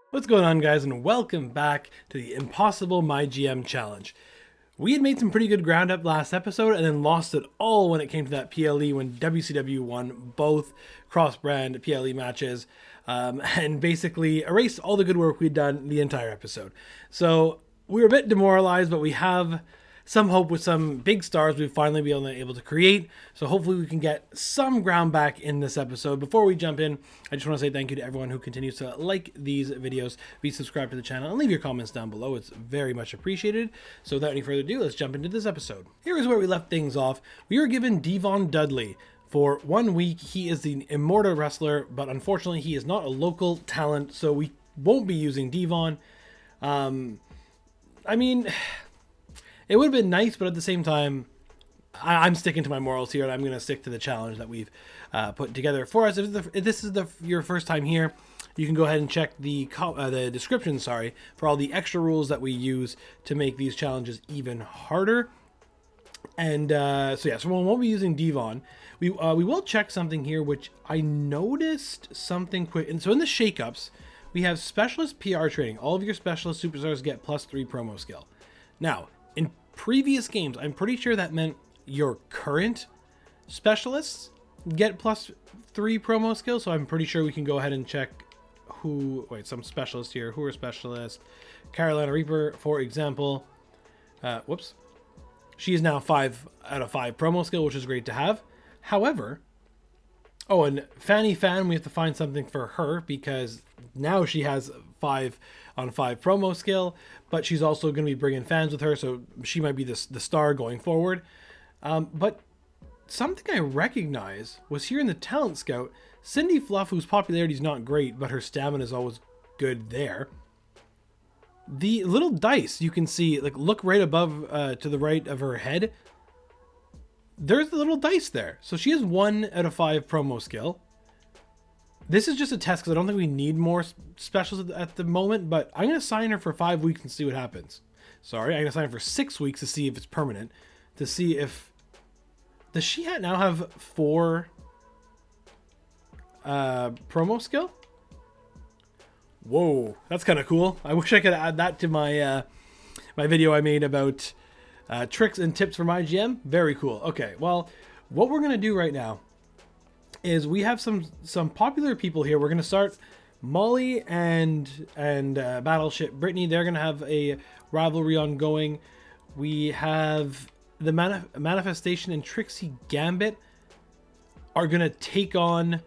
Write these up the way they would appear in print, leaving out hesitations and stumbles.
What's going on, guys, and welcome back to the Impossible My GM Challenge. We had made some pretty good ground up last episode and then lost it all when it came to that PLE when WCW won both cross-brand PLE matches and basically erased all the good work we'd done the entire episode. So we were a bit demoralized, but we have some hope with some big stars we've finally been able to create. So hopefully we can get some ground back in this episode. Before we jump in, I just want to say thank you to everyone who continues to like these videos, be subscribed to the channel, and leave your comments down below. It's very much appreciated. So without any further ado, let's jump into this episode. Here is where we left things off. We were given Devon Dudley. For 1 week, he is the Immortal Wrestler, but unfortunately he is not a local talent, so we won't be using Devon. I mean, it would have been nice, but at the same time, I'm sticking to my morals here, and I'm going to stick to the challenge that we've put together for us. If this is your first time here, you can go ahead and check the description, for all the extra rules that we use to make these challenges even harder. And so we won't be using Devon. We will check something here, which I noticed something quick. And so in the shakeups, we have specialist PR training. All of your specialist superstars get +3 promo skill. Now, in previous games, I'm pretty sure that meant your current specialists get +3 promo skill. So I'm pretty sure we can go ahead and check some specialists here. Who are specialists? Carolina Reaper, for example. She is now 5 out of 5 promo skill, which is great to have. However, and Fanny Fan, we have to find something for her because now she has 5 on 5 promo skill, but she's also going to be bringing fans with her, so she might be the star going forward. But something I recognize was here in the Talent Scout, Cindy Fluff, whose popularity is not great, but her stamina is always good there. The little dice you can see, like, look right above to the right of her head. There's the little dice there. So she has 1 out of 5 promo skill. This is just a test because I don't think we need more specials at the moment, but I'm going to sign her for 5 weeks and see what happens. Sorry, I'm going to sign her for 6 weeks to see if it's permanent. To see if... Does she now have 4 promo skill? Whoa, that's kind of cool. I wish I could add that to my my video I made about tricks and tips for my GM. Very cool. Okay, well, what we're gonna do right now is we have some popular people here. We're gonna start Molly and Battleship Brittany. They're gonna have a rivalry ongoing. We have the Manifestation and Trixie Gambit are gonna take on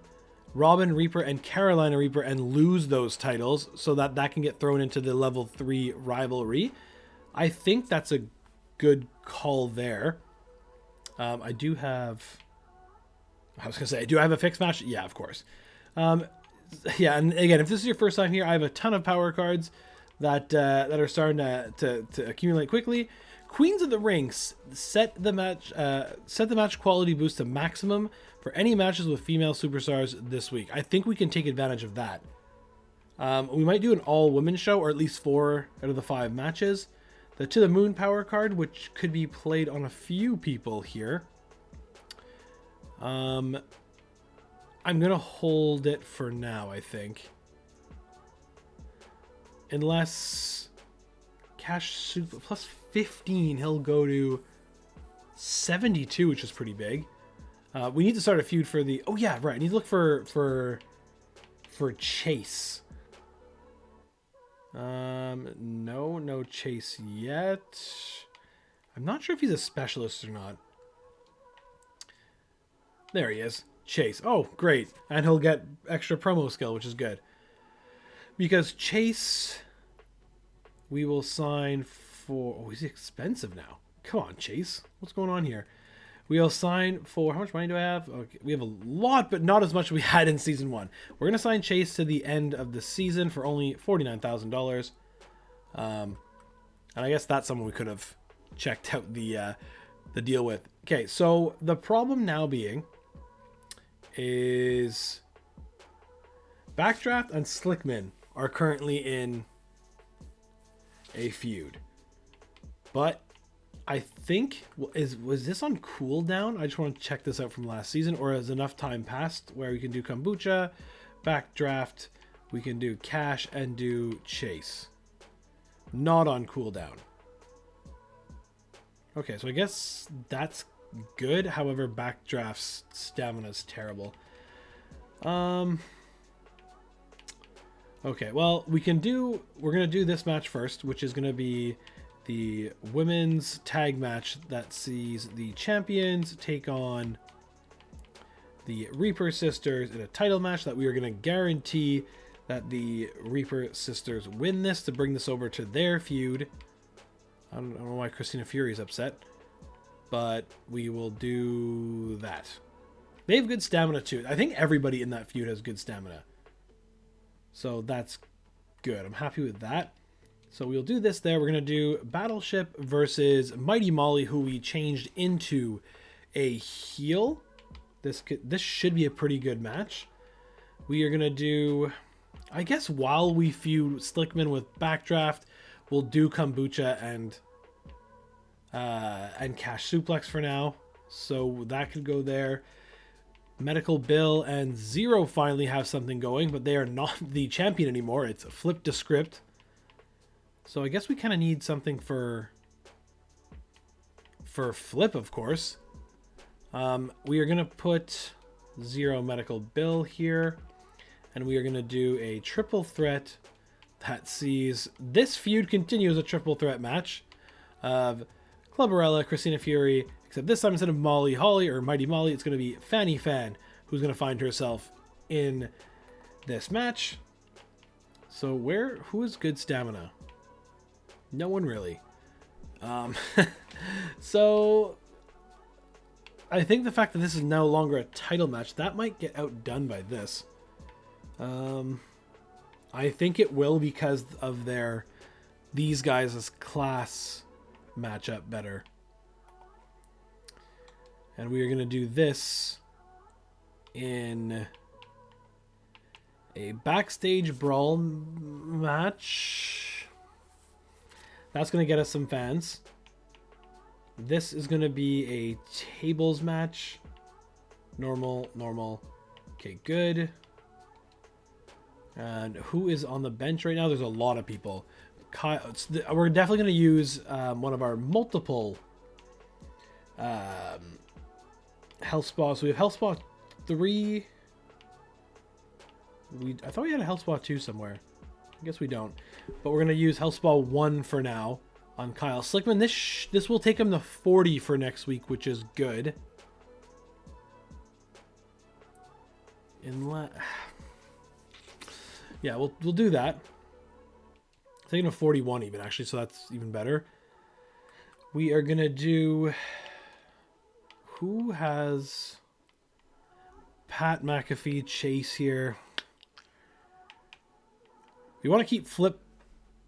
Robin Reaper and Carolina Reaper and lose those titles so that can get thrown into the level 3 rivalry. I think that's a good call there. I do have a fixed match? Yeah, of course. Yeah, and again, if this is your first time here, I have a ton of power cards that are starting to accumulate quickly. Queens of the Ring set the match quality boost to maximum for any matches with female superstars this week. I think we can take advantage of that. We might do an all-women show, or at least 4 out of the 5 matches. The To the Moon power card, which could be played on a few people here. I'm gonna hold it for now, I think. Unless Cash Super plus 15, he'll go to 72, which is pretty big. We need to start a feud for the... Oh, yeah, right. I need to look for Chase. No Chase yet. I'm not sure if he's a specialist or not. There he is. Chase. Oh, great. And he'll get extra promo skill, which is good. Because Chase, we will sign for... Oh, he's expensive now. Come on, Chase. What's going on here? We'll sign for... How much money do I have? Okay, we have a lot, but not as much as we had in Season 1. We're going to sign Chase to the end of the season for only $49,000. And I guess that's someone we could have checked out the deal with. Okay, so the problem now being is Backdraft and Slickman are currently in a feud. But I think, was this on cooldown? I just want to check this out from last season, or has enough time passed where we can do kombucha, Backdraft We can do Cash and do Chase. Not on cooldown. Okay, so I guess that's good. However, Backdraft's stamina is terrible. Okay, well, we're going to do this match first, which is going to be the women's tag match that sees the champions take on the Reaper Sisters in a title match that we are going to guarantee that the Reaper Sisters win this to bring this over to their feud. I don't know why Christina Fury is upset, but we will do that. They have good stamina too. I think everybody in that feud has good stamina. So that's good. I'm happy with that. So we'll do this there. We're going to do Battleship versus Mighty Molly, who we changed into a heel. This should be a pretty good match. We are going to do, I guess while we feud Slickman with Backdraft, we'll do Kombucha and Cash Suplex for now. So that could go there. Medical Bill and Zero finally have something going, but they are not the champion anymore. It's Flip to Script. So I guess we kind of need something for Flip, of course. We are going to put Zero Medical Bill here, and we are going to do a triple threat that sees this feud continue as a triple threat match of Clubberella, Christina Fury, except this time instead of Molly Holly or Mighty Molly, it's going to be Fanny Fan, who's going to find herself in this match. So who has good stamina? No one really. So I think the fact that this is no longer a title match, that might get outdone by this. I think it will because of these guys' class matchup better. And we are going to do this in a backstage brawl match. That's going to get us some fans. This is going to be a tables match. Normal. Okay, good. And who is on the bench right now? There's a lot of people. We're definitely going to use one of our multiple health spas. So we have health spa 3. I thought we had a health spa 2 somewhere. I guess we don't. But we're going to use health spa 1 for now on Kyle Slickman. This will take him to 40 for next week, which is good. Yeah, we'll do that. Taking a 41 even, actually, so that's even better. We are going to do... Who has Pat McAfee, Chase here? We want to keep Flip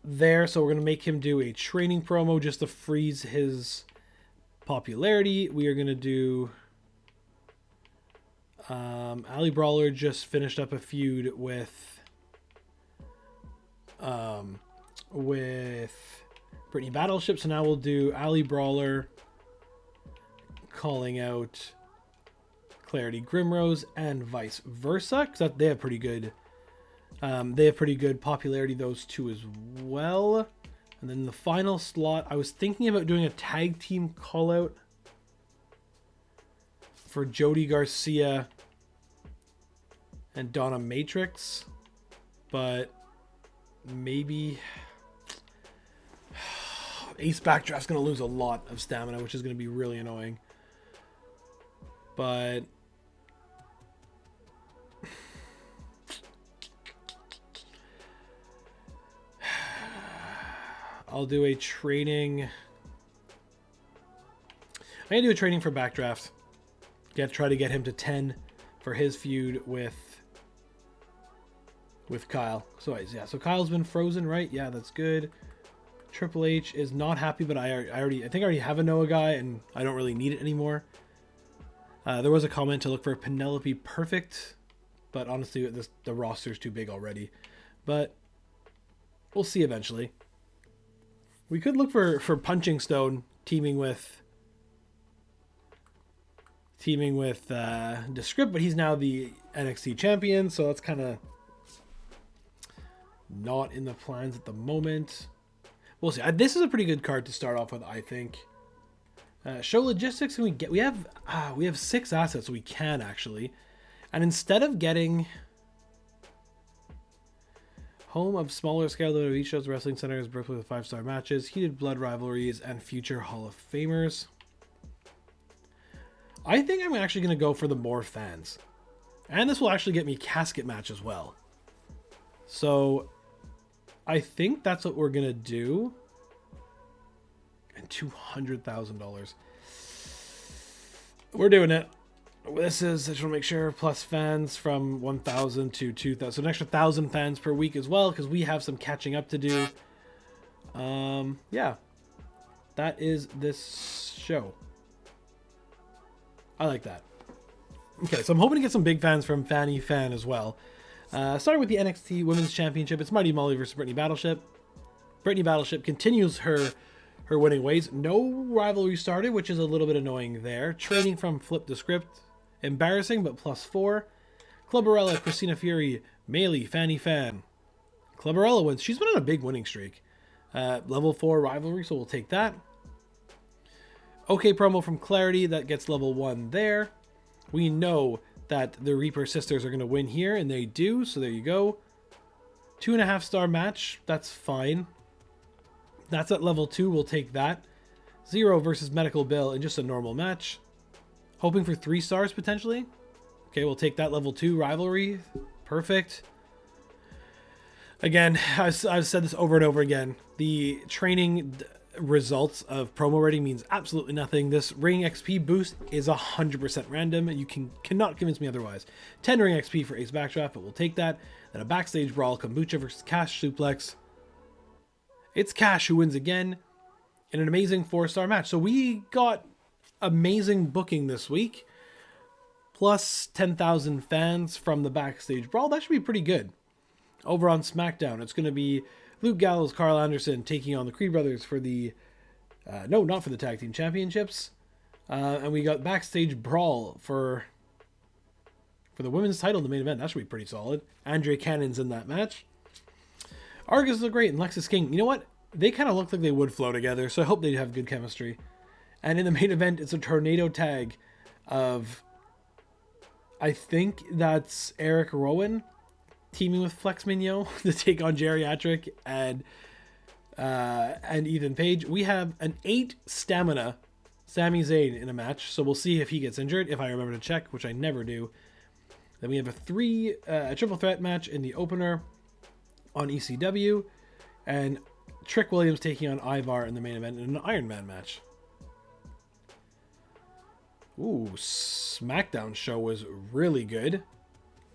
there, so we're going to make him do a training promo just to freeze his popularity. We are going to do... Ali Brawler just finished up a feud with Brittany Battleship, so now we'll do Ali Brawler calling out Clarity Grimrose and vice versa, because they have pretty good popularity, those two as well. And then the final slot, I was thinking about doing a tag team call out for Jody Garcia and Donna Matrix, but maybe Ace Backdraft's going to lose a lot of stamina, which is going to be really annoying. But I'll do a training. I'm going to do a training for Backdraft. Try to get him to 10 for his feud with Kyle. So yeah, so Kyle's been frozen, right? Yeah, that's good. Triple H is not happy, but I think I already have a Noah guy, and I don't really need it anymore. There was a comment to look for Penelope Perfect, but honestly, the roster's too big already. But we'll see eventually. We could look for Punching Stone teaming with Descript, but he's now the NXT champion, so that's kind of Not in the plans at the moment. We'll see. This is a pretty good card to start off with, I think. Show logistics, and we have 6 assets, so we can actually. And instead of getting home of smaller scale WWE shows, Wrestling Center is birthplace with 5-star matches, heated blood rivalries, and future Hall of Famers. I think I'm actually going to go for the more fans. And this will actually get me casket match as well. So I think that's what we're going to do. And $200,000. We're doing it. This is, I just want to make sure, plus fans from 1,000 to 2,000. So an extra 1,000 fans per week as well, because we have some catching up to do. Yeah. That is this show. I like that. Okay, so I'm hoping to get some big fans from Fanny Fan as well. Starting with the NXT Women's Championship, it's Mighty Molly versus Brittany Battleship. Brittany Battleship continues her winning ways. No rivalry started, which is a little bit annoying there. Training from Flip the Script. Embarrassing, but +4. Clubberella, Christina Fury, Maylee, Fanny Fan. Clubberella wins. She's been on a big winning streak. Level 4 rivalry, so we'll take that. Okay, promo from Clarity, that gets level 1 there. We know that the Reaper sisters are going to win here, and they do, so there you go. 2.5-star match, that's fine. That's at level 2, we'll take that. Zero versus Medical Bill in just a normal match. Hoping for 3 stars potentially. Okay, we'll take that level 2 rivalry. Perfect. Again, I've said this over and over again. The training results of promo rating means absolutely nothing. This ring XP boost is 100% random, and you cannot convince me otherwise. 10 ring XP for Ace Backdraft, but we'll take that. Then a backstage brawl, Kombucha versus Cash Suplex. It's Cash who wins again in an amazing 4-star match. So we got amazing booking this week, plus 10,000 fans from the backstage brawl. That should be pretty good. Over on SmackDown, it's going to be Luke Gallows, Carl Anderson taking on the Creed Brothers for the no, not for the tag team championships. And we got backstage brawl for the women's title in the main event. That should be pretty solid. Andre Cannon's in that match. Argus look great, and Lexis King. You know what? They kind of look like they would flow together, so I hope they have good chemistry. And in the main event, it's a tornado tag of, I think that's Eric Rowan teaming with Flex Mignon to take on Geriatric and Ethan Page. We have an 8 stamina Sami Zayn in a match, so we'll see if he gets injured, if I remember to check, which I never do. Then we have a triple threat match in the opener on ECW, and Trick Williams taking on Ivar in the main event in an Iron Man match. Ooh, SmackDown show was really good,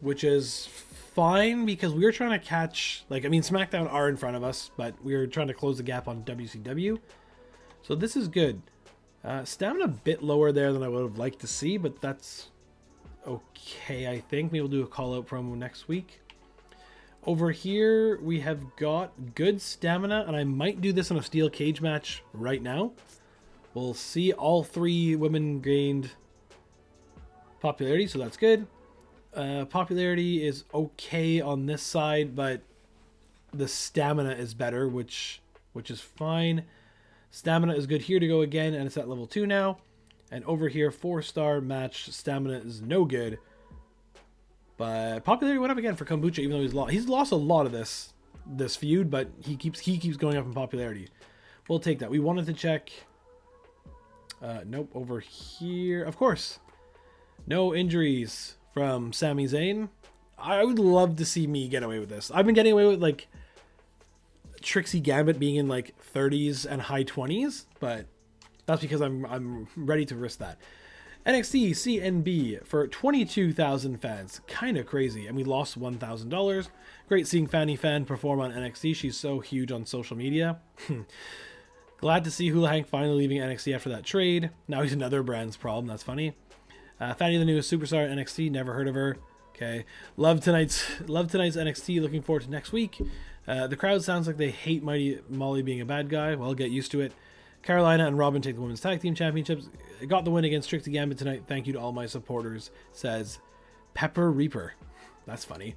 which is fine because we were trying to catch, SmackDown are in front of us, but we were trying to close the gap on WCW. So this is good. Stamina a bit lower there than I would have liked to see, but that's okay, I think. Maybe we'll do a call-out promo next week. Over here, we have got good stamina, and I might do this in a steel cage match right now. We'll see. All 3 women gained popularity, so that's good. Popularity is okay on this side, but the stamina is better, which is fine. Stamina is good here to go again, and it's at level 2 now. And over here, 4-star match. Stamina is no good. But popularity went up again for Kombucha, even though he's lost a lot of this feud, but he keeps going up in popularity. We'll take that. We wanted to check. Nope, over here. Of course. No injuries from Sami Zayn. I would love to see me get away with this. I've been getting away with Trixie Gambit being in 30s and high 20s, but that's because I'm ready to risk that. NXT CNB for 22,000 fans. Kind of crazy. And we lost $1,000. Great seeing Fanny Fan perform on NXT. She's so huge on social media. Glad to see Hula Hank finally leaving NXT after that trade. Now he's another brand's problem. That's funny. Fanny the newest superstar at NXT. Never heard of her. Okay. Love tonight's NXT. Looking forward to next week. The crowd sounds like they hate Mighty Molly being a bad guy. Well, get used to it. Carolina and Robin take the Women's Tag Team Championships. Got the win against Trixie Gambit tonight. Thank you to all my supporters, says Pepper Reaper. That's funny.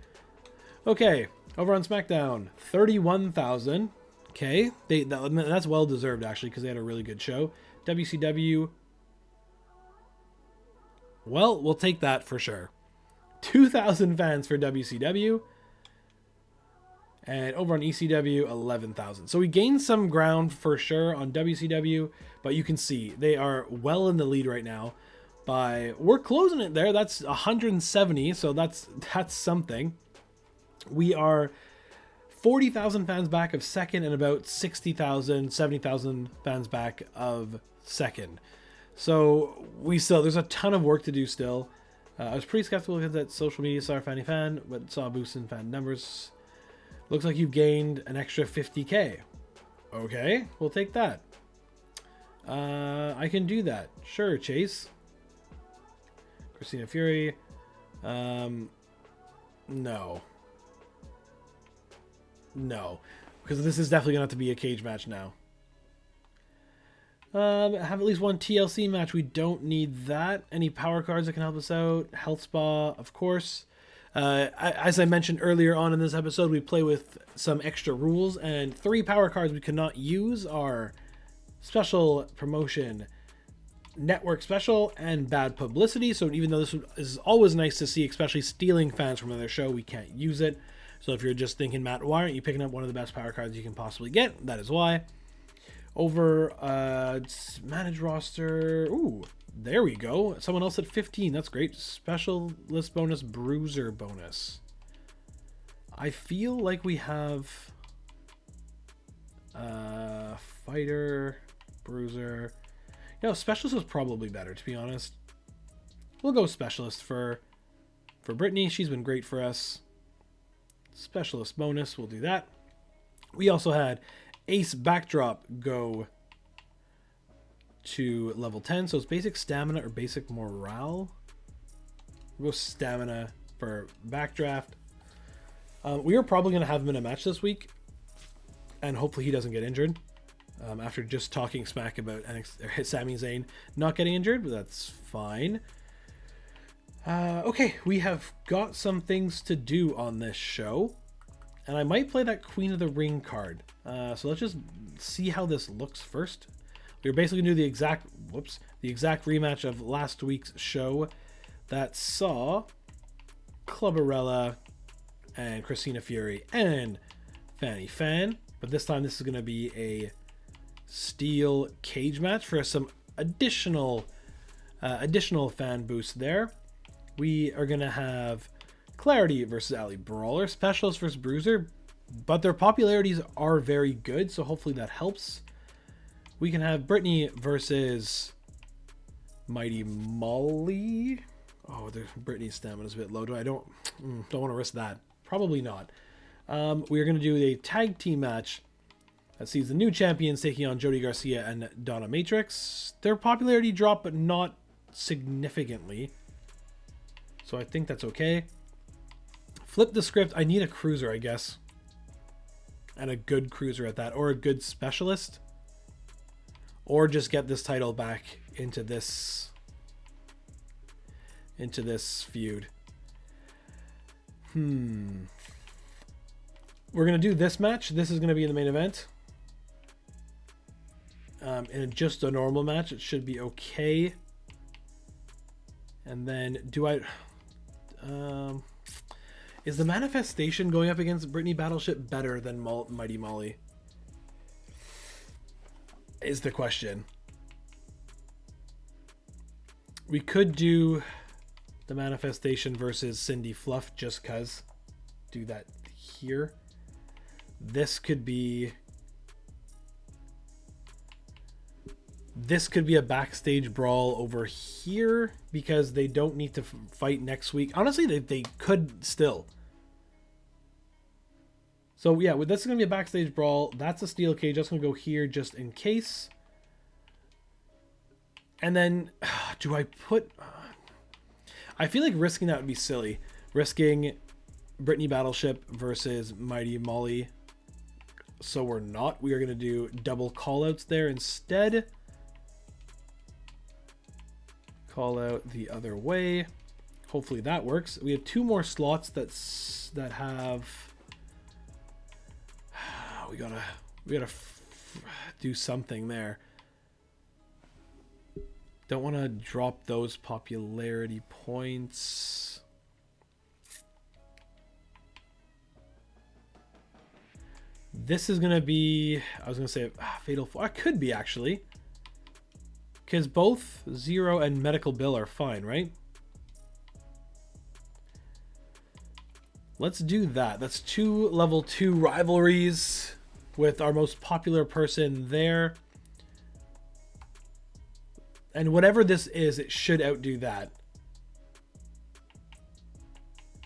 Okay, over on SmackDown, 31,000. Okay, that's well deserved actually because they had a really good show. WCW, well, we'll take that for sure. 2,000 fans for WCW. And over on ECW, 11,000. So we gained some ground for sure on WCW, but you can see they are well in the lead right now. We're closing it there. That's 170, so that's something. We are 40,000 fans back of second and about 60,000, 70,000 fans back of second. So there's a ton of work to do still. I was pretty skeptical because that social media saw Fanny Fan, but saw a boost in fan numbers. Looks like you've gained an extra 50K. Okay, we'll take that. I can do that. Sure, Chase. Christina Fury. No. No. Because this is definitely going to have to be a cage match now. Have at least one TLC match. We don't need that. Any power cards that can help us out? Health Spa, of course. As I mentioned earlier on in this episode, we play with some extra rules, and 3 power cards we cannot use are Special Promotion, Network Special, and Bad Publicity. So even though this is always nice to see, especially stealing fans from another show, we can't use it. So if you're just thinking, Matt, why aren't you picking up one of the best power cards you can possibly get? That is why. Over manage roster. Ooh, there we go. Someone else at 15. That's great. Specialist bonus, bruiser bonus. I feel like we have fighter, bruiser. Specialist is probably better, to be honest. We'll go specialist for Brittany. She's been great for us. Specialist bonus, we'll do that. We also had Ace Backdrop go to level 10. So it's basic stamina or basic morale. We'll go stamina for Backdraft. We are probably going to have him in a match this week. And hopefully he doesn't get injured. After just talking smack about Sami Zayn not getting injured, but that's fine. Okay, we have got some things to do on this show. And I might play that Queen of the Ring card. So let's just see how this looks first. We're basically going to do the exact rematch of last week's show that saw Clubberella and Christina Fury and Fanny Fan. But this time this is going to be a steel cage match for some additional fan boost there. We are going to have Clarity versus Ali Brawler, Specialist versus Bruiser, but their popularities are very good, so hopefully that helps. We can have Brittany versus Mighty Molly. Oh, Brittany's stamina is a bit low. Don't want to risk that. Probably not. We are going to do a tag team match that sees the new champions taking on Jody Garcia and Donna Matrix. Their popularity dropped, but not significantly. So I think that's okay. Flip the script. I need a cruiser, I guess. And a good cruiser at that. Or a good specialist. Or just get this title back into this feud. We're going to do this match. This is going to be in the main event. In just a normal match, it should be okay. And then is the manifestation going up against Brittany Battleship better than Mighty Molly? Is the question. We could do the manifestation versus Cindy Fluff just cuz. Do that here. This could be a backstage brawl over here because they don't need to fight next week. Honestly, they could still. So yeah, this is going to be a backstage brawl. That's a steel cage. That's going to go here just in case. And then, do I put... I feel like risking that would be silly. Risking Brittany Battleship versus Mighty Molly. So we're not. We are going to do double callouts there instead. Call out the other way. Hopefully that works. We have 2 more slots that have. We gotta do something there. Don't want to drop those popularity points. This is gonna be. I was gonna say Fatal 4. I could be actually. Because both Zero and Medical Bill are fine, right? Let's do that. That's 2 level 2 rivalries with our most popular person there. And whatever this is, it should outdo that.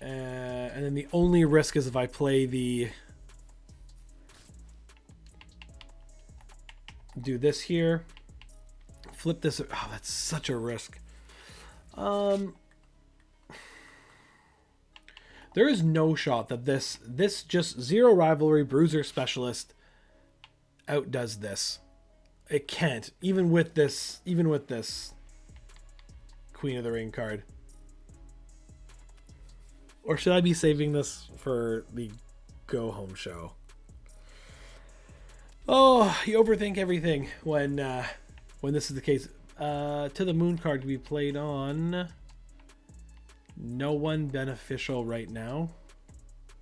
And then the only risk is if I play the... Do this here. Flip this. Oh, that's such a risk. There is no shot that this just Zero rivalry bruiser specialist outdoes this. It can't, even with this Queen of the Ring card. Or should I be saving this for the go home show? Oh, you overthink everything when this is the case. To the Moon card can be played on. No one beneficial right now.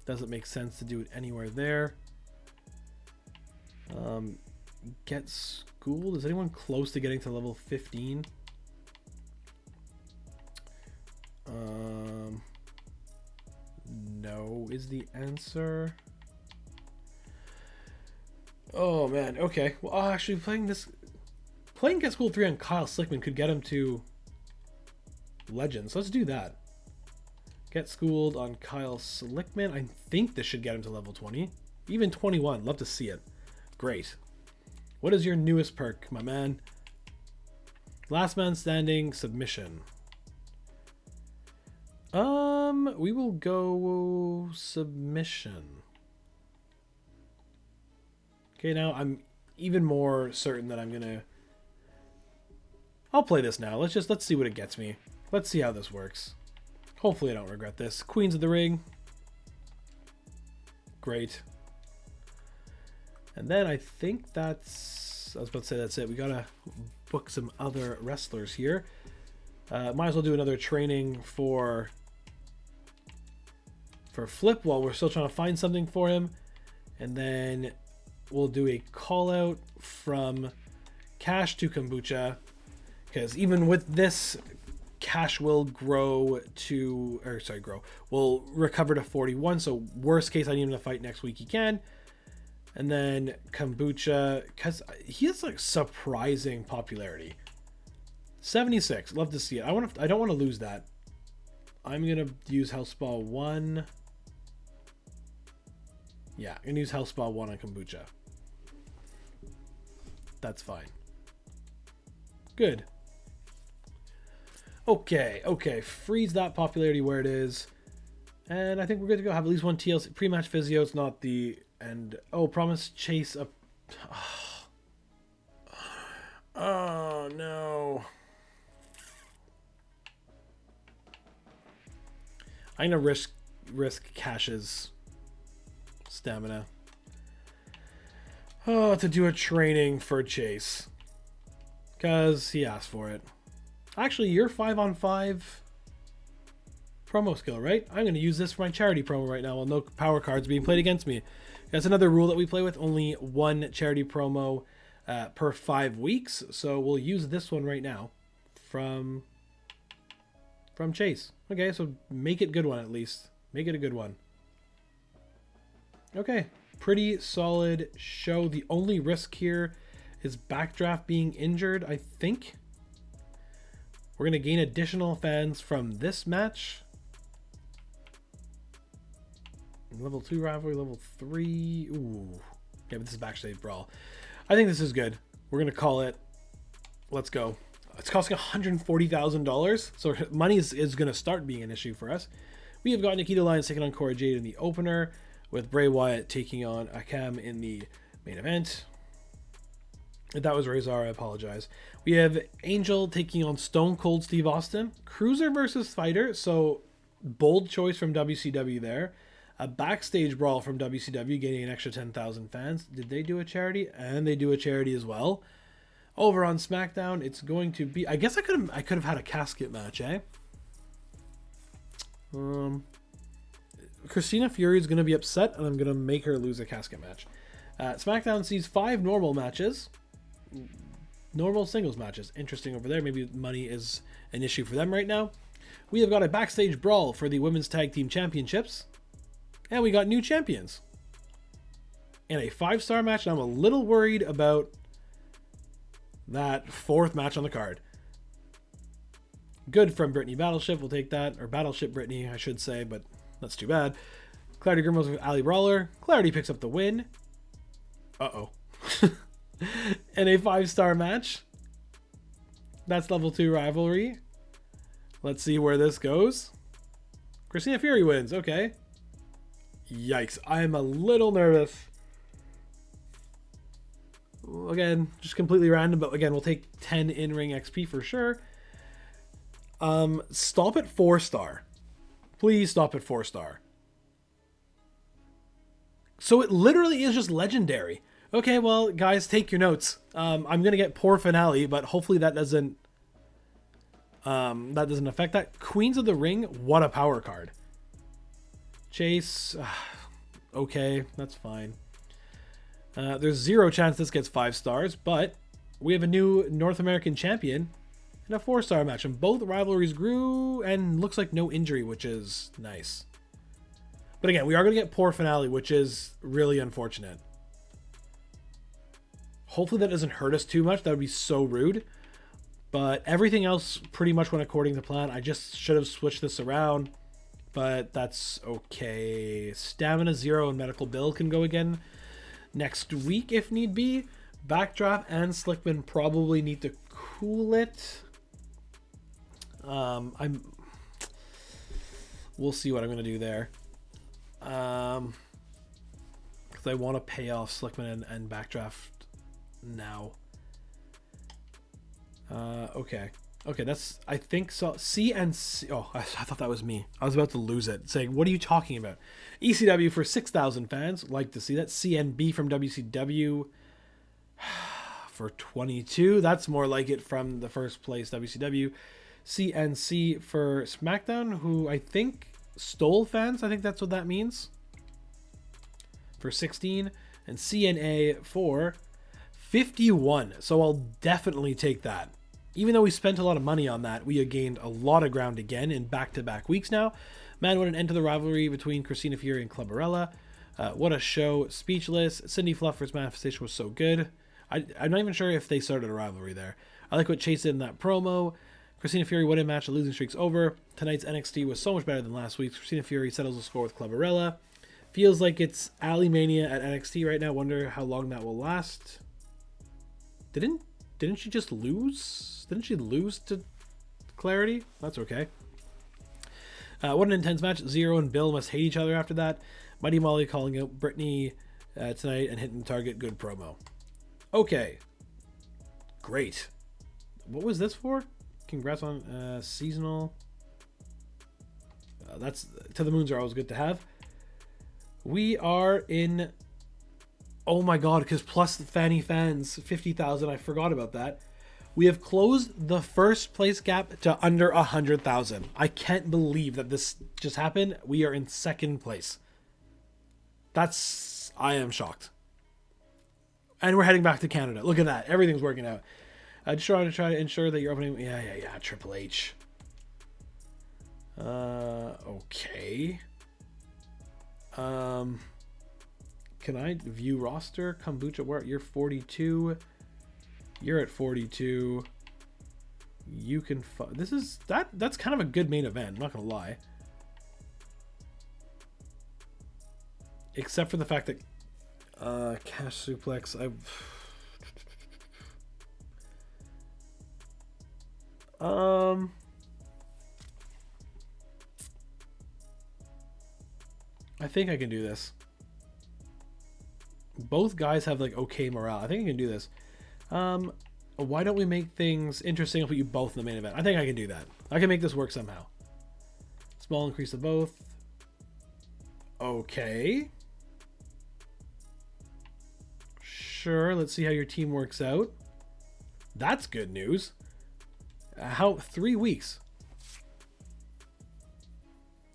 Doesn't make sense to do it anywhere there. Get schooled. Is anyone close to getting to level 15? No is the answer. Oh man, okay. Well, actually playing Get Schooled 3 on Kyle Slickman could get him to Legends. Let's do that. Get Schooled on Kyle Slickman. I think this should get him to level 20. Even 21. Love to see it. Great. What is your newest perk, my man? Last man standing, submission. We will go submission. Okay, now I'm even more certain that I'm gonna... I'll play this now. Let's see what it gets me. Let's see how this works. Hopefully I don't regret this. Queens of the Ring. Great. And then I think that's... I was about to say that's it. We gotta book some other wrestlers here. Might as well do another training for Flip while we're still trying to find something for him. And then we'll do a call out from Cash to Kombucha. Because even with this, Cash will grow to, or sorry, will recover to 41. So worst case, I need him to fight next week. He can. And then Kombucha, because he has like surprising popularity. 76. Love to see it. I don't want to lose that. I'm gonna use Health Spa 1. Yeah, I'm gonna use Health Spa 1 on Kombucha. That's fine. Good. Okay. Freeze that popularity where it is. And I think we're good to go. Have at least one TLC pre-match physio. It's not the end. Oh, promise chase up. Oh no. I'm gonna risk Cash's stamina. Oh, to do a training for Chase. Because he asked for it. Actually, you're 5-on-5 promo skill, right? I'm going to use this for my charity promo right now while no power cards being played against me. That's another rule that we play with. Only one charity promo per 5 weeks. So we'll use this one right now from Chase. Okay, so make it a good one at least. Make it a good one. Okay, pretty solid show. The only risk here is Backdraft being injured, I think. We're going to gain additional fans from this match. Level 2 rivalry, level 3. Ooh. Yeah, but this is backstage brawl. I think this is good. We're going to call it. Let's go. It's costing $140,000. So money is going to start being an issue for us. We have got Nikita Lyons taking on Cora Jade in the opener, with Bray Wyatt taking on Akam in the main event. If that was Razor, I apologize. We have Angel taking on Stone Cold Steve Austin. Cruiser versus Fighter, so bold choice from WCW there. A backstage brawl from WCW, getting an extra 10,000 fans. Did they do a charity? And they do a charity as well. Over on SmackDown, it's going to be... I guess I could have had a casket match, eh? Christina Fury is going to be upset, and I'm going to make her lose a casket match. SmackDown sees 5 normal matches. Normal singles matches. Interesting over there. Maybe money is an issue for them right now. We have got a backstage brawl for the Women's Tag Team Championships. And we got new champions. And a 5-star match. And I'm a little worried about that 4th match on the card. Good from Brittany Battleship. We'll take that. Or Battleship Brittany, I should say. But that's too bad. Clarity Grimos with Ali Brawler. Clarity picks up the win. Uh-oh. And a 5-star match. That's level 2 rivalry. Let's see where this goes. Christina Fury wins. Okay. Yikes. I'm a little nervous. Again, just completely random, but again, we'll take 10 in-ring XP for sure. Stop at 4-star. Please stop at 4-star. So it literally is just legendary. Okay, well, guys, take your notes. I'm going to get poor finale, but hopefully that doesn't affect that. Queens of the Ring, what a power card. Chase, okay, that's fine. There's 0 chance this gets 5 stars, but we have a new North American champion in a 4-star match, and both rivalries grew, and looks like no injury, which is nice. But again, we are going to get poor finale, which is really unfortunate. Hopefully that doesn't hurt us too much. That would be so rude. But everything else pretty much went according to plan. I just should have switched this around. But that's okay. Stamina 0 and Medical Bill can go again next week if need be. Backdraft and Slickman probably need to cool it. We'll see what I'm going to do there. Because I want to pay off Slickman and Backdraft now. Okay, that's, I think so. CNC. Oh, I thought that was me. I was about to lose it, saying, what are you talking about? ECW for 6,000 fans. Like to see that. CNB from WCW for 22. That's more like it from the first place WCW. CNC for SmackDown, who I think stole fans. I think that's what that means. For 16. And CNA for 51. So I'll definitely take that. Even though we spent a lot of money on that, we have gained a lot of ground again in back-to-back weeks now. Man, what an end to the rivalry between Christina Fury and Clubbarella. What a show. Speechless. Cindy Fluffer's manifestation was so good. I'm not even sure if they started a rivalry there. I like what Chase did in that promo. Christina Fury won a match. The losing streak's over. Tonight's NXT was so much better than last week's. Christina Fury settles the score with Clubbarella. Feels like it's Alley Mania at NXT right now. Wonder how long that will last. Didn't she just lose? Didn't she lose to Clarity? That's okay. What an intense match. Zero and Bill must hate each other after that. Mighty Molly calling out Brittany tonight and hitting the target. Good promo. Okay. Great. What was this for? Congrats on seasonal. That's To the Moons are always good to have. We are in... Oh my god, because plus Fanny fans, 50,000. I forgot about that. We have closed the first place gap to under 100,000. I can't believe that this just happened. We are in second place. I am shocked. And we're heading back to Canada. Look at that. Everything's working out. I just trying to ensure that you're opening. Yeah. Triple H. Okay. Can I view roster? Kombucha, where you're 42. You're at 42. You can that's kind of a good main event, I'm not gonna lie. Except for the fact that cash suplex, I think I can do this. Both guys have like okay morale. I think I can do this. Why don't we make things interesting and put you both in the main event? I think I can do that. I can make this work somehow. Small increase of both. Okay. Sure, let's see how your team works out. That's good news. How 3 weeks?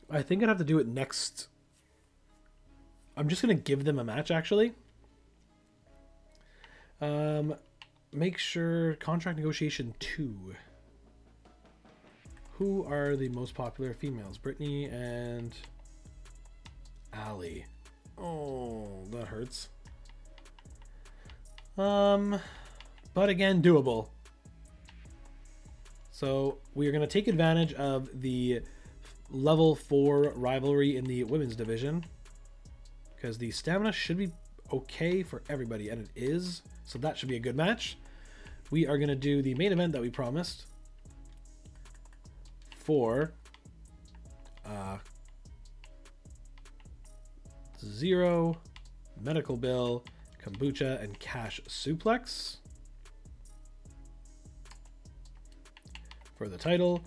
I think I'd have to do it next. I'm just gonna give them a match actually. Make sure contract negotiation 2. Who are the most popular females? Brittany and Allie. Oh, that hurts. But again, doable. So we are going to take advantage of the level 4 rivalry in the women's division, because the stamina should be okay for everybody, and it is. So that should be a good match. We are going to do the main event that we promised for 0 medical bill, kombucha, and cash suplex. For the title,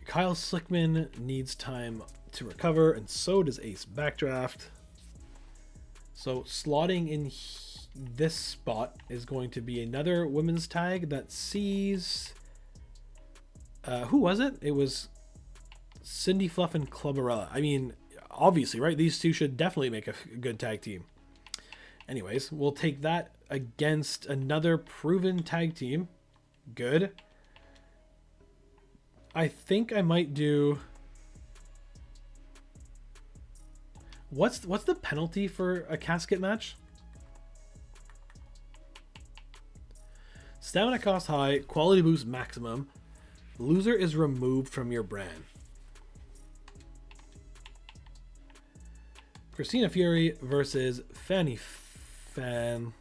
Kyle Slickman needs time to recover, and so does Ace Backdraft. So slotting in this spot is going to be another women's tag that sees who was it? It was Cindy Fluff and Clubberella. I mean, obviously, right? These two should definitely make a good tag team. Anyways, we'll take that against another proven tag team. Good. I think I might do... What's the penalty for a casket match? Stamina cost high, quality boost maximum. Loser is removed from your brand. Christina Fury versus Fanny Fan.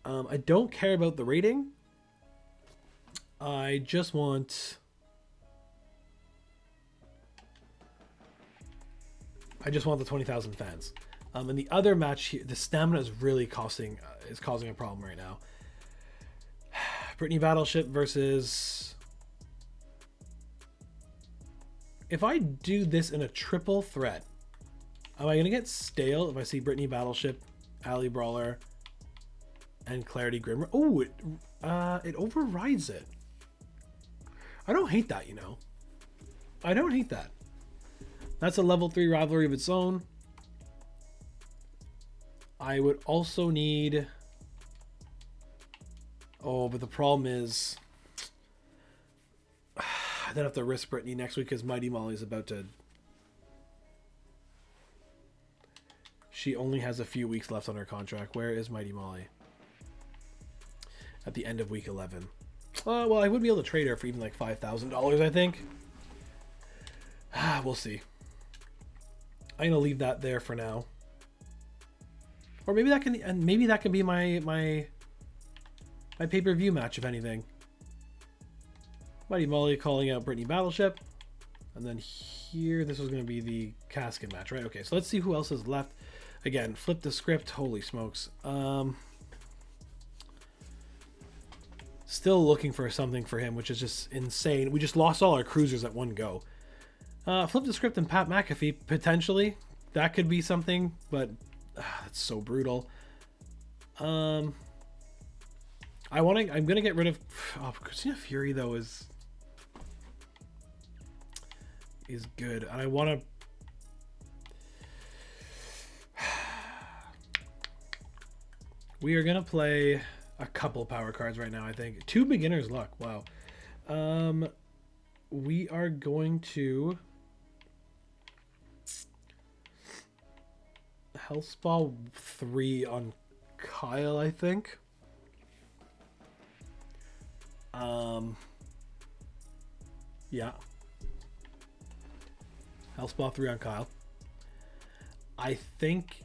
I don't care about the rating. I just want... the 20,000 fans. And the other match here, the stamina is really causing a problem right now. Brittany Battleship versus... If I do this in a triple threat, am I going to get stale if I see Brittany Battleship, Allie Brawler, and Clarity Grimmer? Oh, it overrides it. I don't hate that, you know. I don't hate that. That's a level 3 rivalry of its own. I would also need... Oh, but the problem is... I then have to risk Brittany next week because Mighty Molly's about to... She only has a few weeks left on her contract. Where is Mighty Molly? At the end of week 11. Well, I would be able to trade her for even like $5,000, I think. We'll see. I'm gonna leave that there for now. Or maybe that can be my pay-per-view match, if anything. Mighty Molly calling out Brittany Battleship. And then here, this was going to be the casket match, right? Okay, so let's see who else is left. Again, flip the script. Holy smokes. Still looking for something for him, which is just insane. We just lost all our cruisers at one go. Flip the script and Pat McAfee, potentially. That could be something, but that's so brutal. I'm gonna get rid of... Oh, Christina Fury, though, is good. And I want to... We are gonna play a couple power cards right now, I think. 2 beginner's luck. Wow. We are going to... Hellspaw 3 on Kyle, I think. Yeah. Hellspaw 3 on Kyle. I think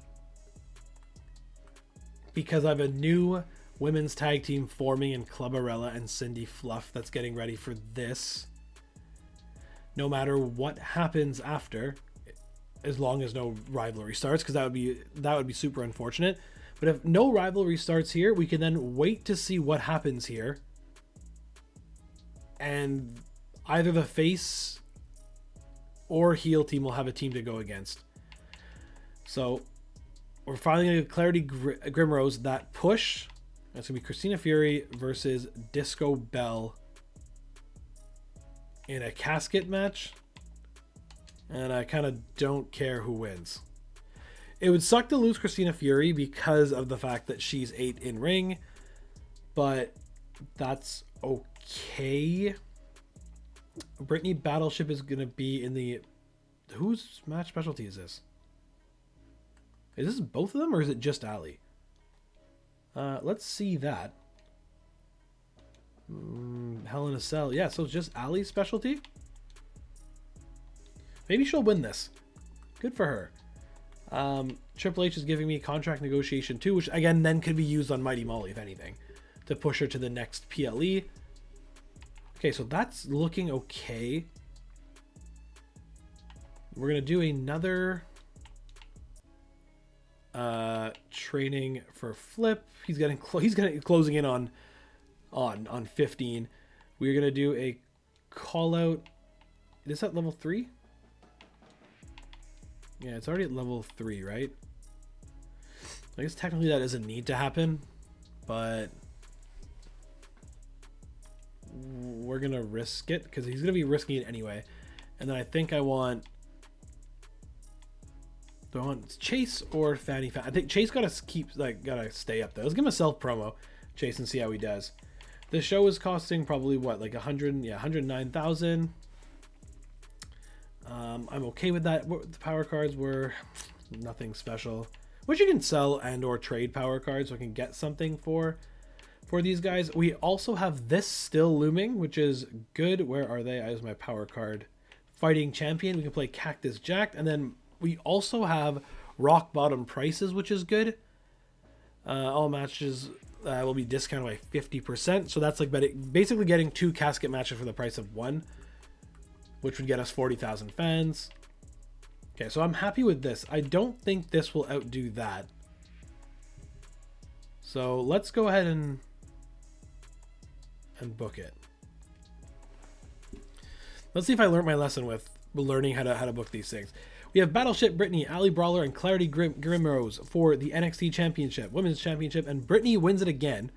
because I have a new women's tag team forming in Clubberella and Cindy Fluff that's getting ready for this. No matter what happens after, as long as no rivalry starts, because that would be super unfortunate. But if no rivalry starts here, we can then wait to see what happens here, and either the face or heel team will have a team to go against. So we're finally going to get Clarity Grimrose, that push. That's going to be Christina Fury versus Disco Bell in a casket match. And I kind of don't care who wins. It would suck to lose Christina Fury because of the fact that she's 8 in ring, but that's okay. Brittany Battleship is going to be in the... Whose match specialty is this? Is this both of them, or is it just Ali? Let's see that. Hell in a Cell. Yeah, so it's just Ali's specialty? Maybe she'll win this. Good for her. Triple H is giving me contract negotiation too, which again then could be used on Mighty Molly, if anything, to push her to the next PLE. Okay, so that's looking okay. We're gonna do another training for Flip. He's getting closing in on 15. We're gonna do a call out. Is that level 3? Yeah, it's already at level 3, right? I guess technically that doesn't need to happen, but we're gonna risk it because he's gonna be risking it anyway. And then I think I want. Do I want Chase or Fanny Fan? I think Chase gotta stay up there. Let's give him a self promo, Chase, and see how he does. The show is costing probably what, like 109,000. I'm okay with that. The power cards were nothing special, which you can sell and or trade power cards so I can get something for these guys. We also have this still looming, which is good. Where are they? I use my power card. Fighting Champion. We can play Cactus Jack, and then we also have rock bottom prices, which is good. All matches will be discounted by 50%. So that's like basically getting 2 casket matches for the price of 1, which would get us 40,000 fans. Okay, so I'm happy with this. I don't think this will outdo that. So let's go ahead and book it. Let's see if I learned my lesson with learning how to book these things. We have Battleship Brittany, Ali Brawler, and Clarity Grimrose for the NXT Championship, Women's Championship, and Brittany wins it again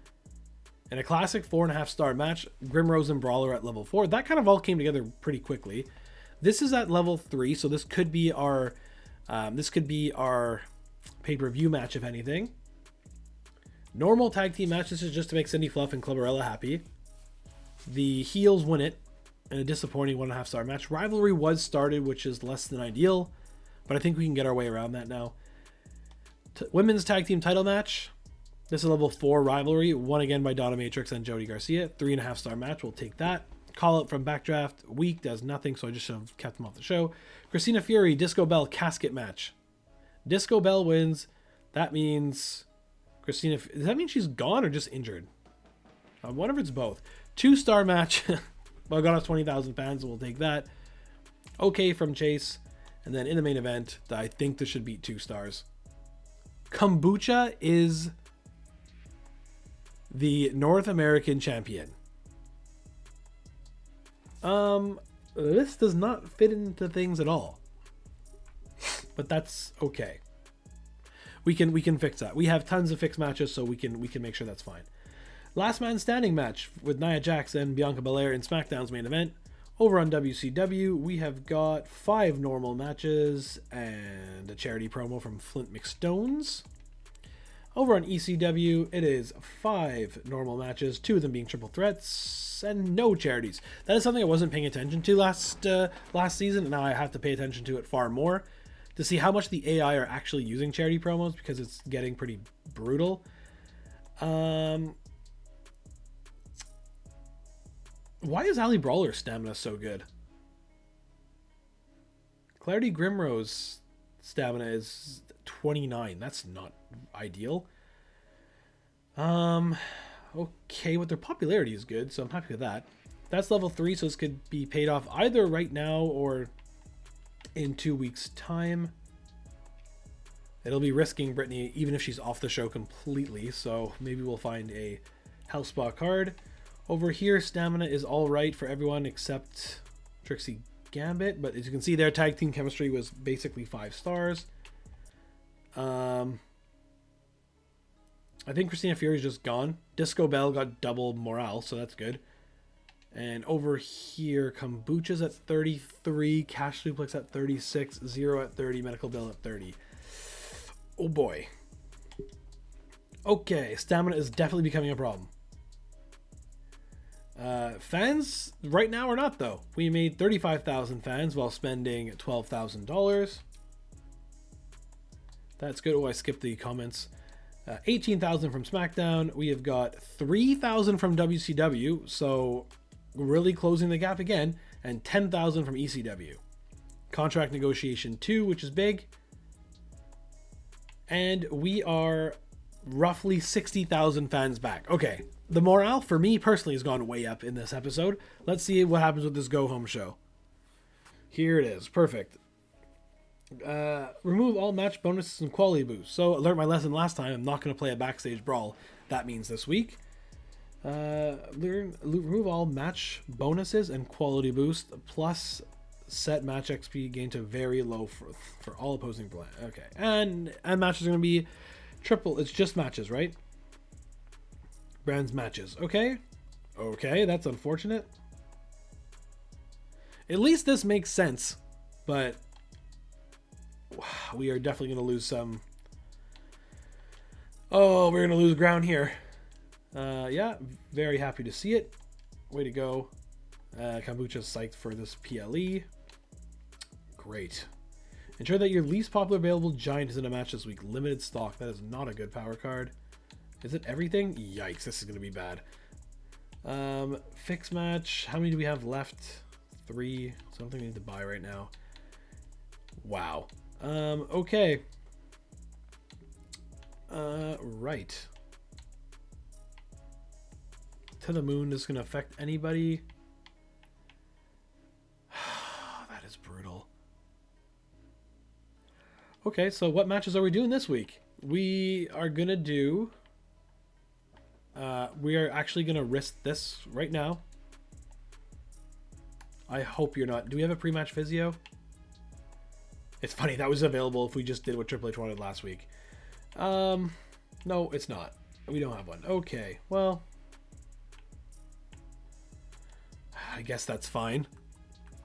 in a classic 4.5-star match. Grimrose and Brawler at level 4. That kind of all came together pretty quickly. This is at level 3, so this could be our pay-per-view match, if anything. Normal tag team match. This is just to make Cindy Fluff and Clubberella happy. The heels win it in a disappointing 1.5-star match. Rivalry was started, which is less than ideal, but I think we can get our way around that now. Women's tag team title match. This is level 4 rivalry, won again by Donna Matrix and Jody Garcia. 3.5-star match. We'll take that. Call out from Backdraft. Weak does nothing, so I just should have kept him off the show. Christina Fury, Disco Bell casket match. Disco Bell wins. That means Christina. Does that mean she's gone or just injured? I wonder if it's both. 2-star match. Well, got us 20,000 fans, so we'll take that. Okay from Chase. And then in the main event, I think this should beat 2 stars. Kombucha is the North American champion. This does not fit into things at all. But that's okay. We can fix that. We have tons of fixed matches, so we can make sure that's fine. Last man standing match with Nia Jax and Bianca Belair in SmackDown's main event. Over on WCW, we have got 5 normal matches and a charity promo from Flint McStones. Over on ECW, it is 5 normal matches, 2 of them being triple threats, and no charities. That is something I wasn't paying attention to last season, and now I have to pay attention to it far more to see how much the AI are actually using charity promos, because it's getting pretty brutal. Why is Ali Brawler's stamina so good? Clarity Grimrose stamina is 29. That's not ideal. Okay, but their popularity is good, so I'm happy with that. That's level 3, so this could be paid off either right now or in 2 weeks' time. It'll be risking Brittany even if she's off the show completely, so maybe we'll find a health spa card. Over here, stamina is all right for everyone except Trixie Gambit, but as you can see there, tag team chemistry was basically 5 stars. I think Christina Fury's just gone. Disco Bell got double morale, so that's good. And over here, Kombucha's at 33, Cash Suplex at 36, Zero at 30, Medical Bill at 30. Oh boy. Okay, stamina is definitely becoming a problem. Fans right now are not, though. We made 35,000 fans while spending $12,000. That's good. Oh, I skipped the comments. 18,000 from SmackDown. We have got 3,000 from WCW, so really closing the gap again, and 10,000 from ECW. Contract negotiation 2, which is big. And we are roughly 60,000 fans back. Okay, the morale for me personally has gone way up in this episode. Let's see what happens with this go-home show. Here it is. Perfect. Remove all match bonuses and quality boosts. So I learned my lesson last time. I'm not going to play a backstage brawl. That means this week. Remove all match bonuses and quality boost plus set match XP gain to very low for all opposing play. Okay, and matches are going to be triple. It's just matches, right? Brands matches. Okay, that's unfortunate. At least this makes sense, but we are definitely going to lose some. Oh, we're going to lose ground here. Yeah, very happy to see it. Way to go. Kombucha's psyched for this PLE. Great. Ensure that your least popular available giant is in a match this week. Limited stock. That is not a good power card. Is it everything? Yikes, this is going to be bad. Fix match. How many do we have left? 3. Something we need to buy right now. Wow. Okay. Right. To the moon is going to affect anybody. That is brutal. Okay, so what matches are we doing this week? We are going to do... we are actually going to risk this right now. I hope you're not... Do we have a pre-match physio? It's funny, that was available if we just did what Triple H wanted last week. No, it's not. We don't have one. Okay, well... I guess that's fine.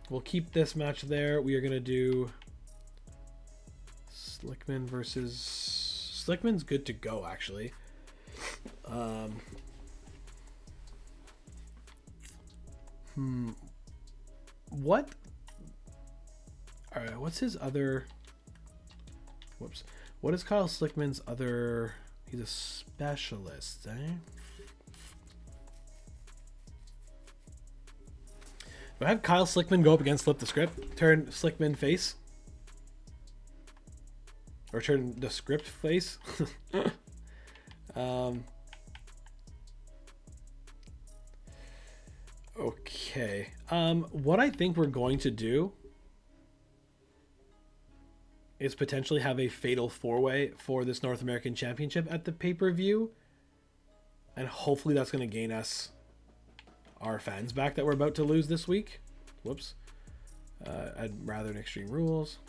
We'll keep this match there. We are going to do... Slickman versus... Slickman's good to go, actually. What? Alright, what's his other... Whoops. What is Kyle Slickman's other... He's a specialist, eh? Do I have Kyle Slickman go up against Flip the Script? Turn Slickman face? Or turn the script face? Okay. What I think we're going to do is potentially have a fatal 4-way for this North American Championship at the pay-per-view. And hopefully that's going to gain us our fans back that we're about to lose this week. Whoops. I'd rather an Extreme Rules.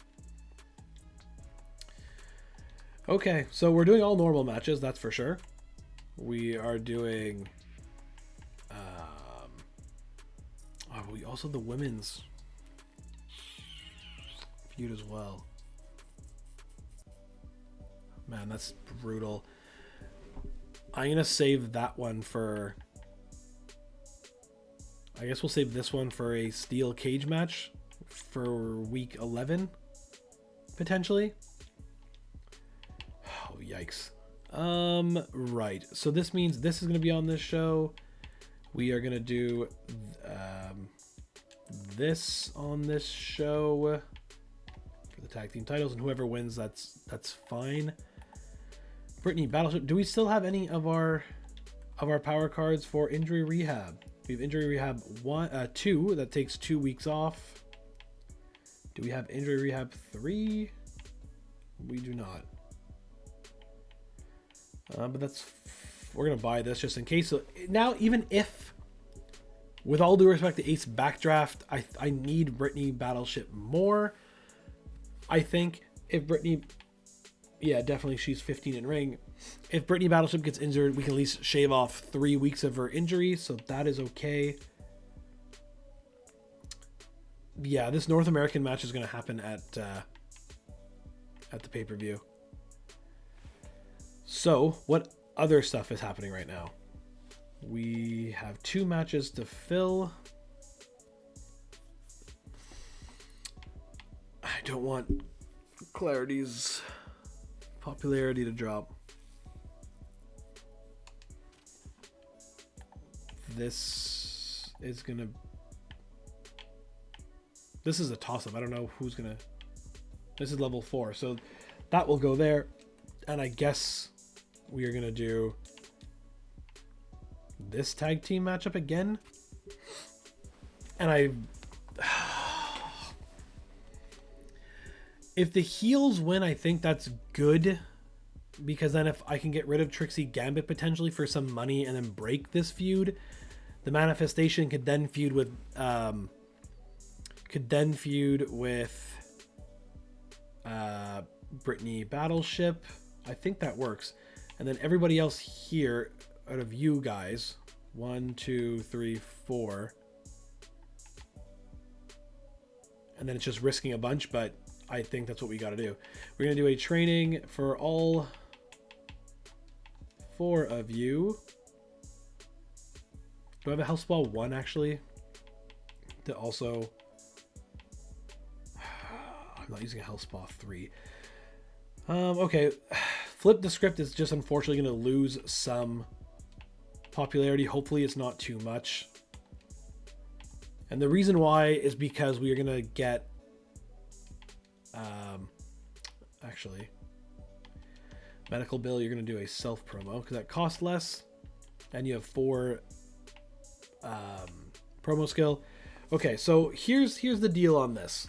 Okay, so we're doing all normal matches, that's for sure. We are doing... we also the women's feud as well. Man, that's brutal. I'm going to save that one for... I guess we'll save this one for a steel cage match for week 11, potentially. Oh, yikes. Right. So this means this is going to be on this show. We are going to do this on this show for the tag team titles, and whoever wins, that's fine. Brittany Battleship. Do we still have any of our power cards for injury rehab? We have injury rehab 2 that takes 2 weeks off. Do we have injury rehab 3? We do not. But we're going to buy this just in case. So now, even if, with all due respect to Ace Backdraft, I need Brittany Battleship more. I think if Brittany, yeah, definitely she's 15 in ring. If Brittany Battleship gets injured, we can at least shave off 3 weeks of her injury. So that is okay. Yeah, this North American match is going to happen at the pay-per-view. So, what other stuff is happening right now? We have 2 matches to fill. I don't want Clarity's popularity to drop. This is going to... This is a toss-up. I don't know who's going to... This is level 4, so that will go there. And I guess we are going to do this tag team matchup again. And if the heels win, I think that's good. Because then if I can get rid of Trixie Gambit potentially for some money and then break this feud, the Manifestation could then feud with... Brittany Battleship. I think that works. And then everybody else here out of you guys, 1, 2, 3, 4. And then it's just risking a bunch, but I think that's what we got to do. We're going to do a training for all 4 of you. Do I have a Health Spa 1 actually? To also... I'm not using a Health Spa 3. Okay. Flip the Script is just unfortunately going to lose some popularity. Hopefully it's not too much. And the reason why is because we are going to get... actually, Medical Bill, you're going to do a self-promo because that costs less. And you have 4 promo skill. Okay, so here's the deal on this.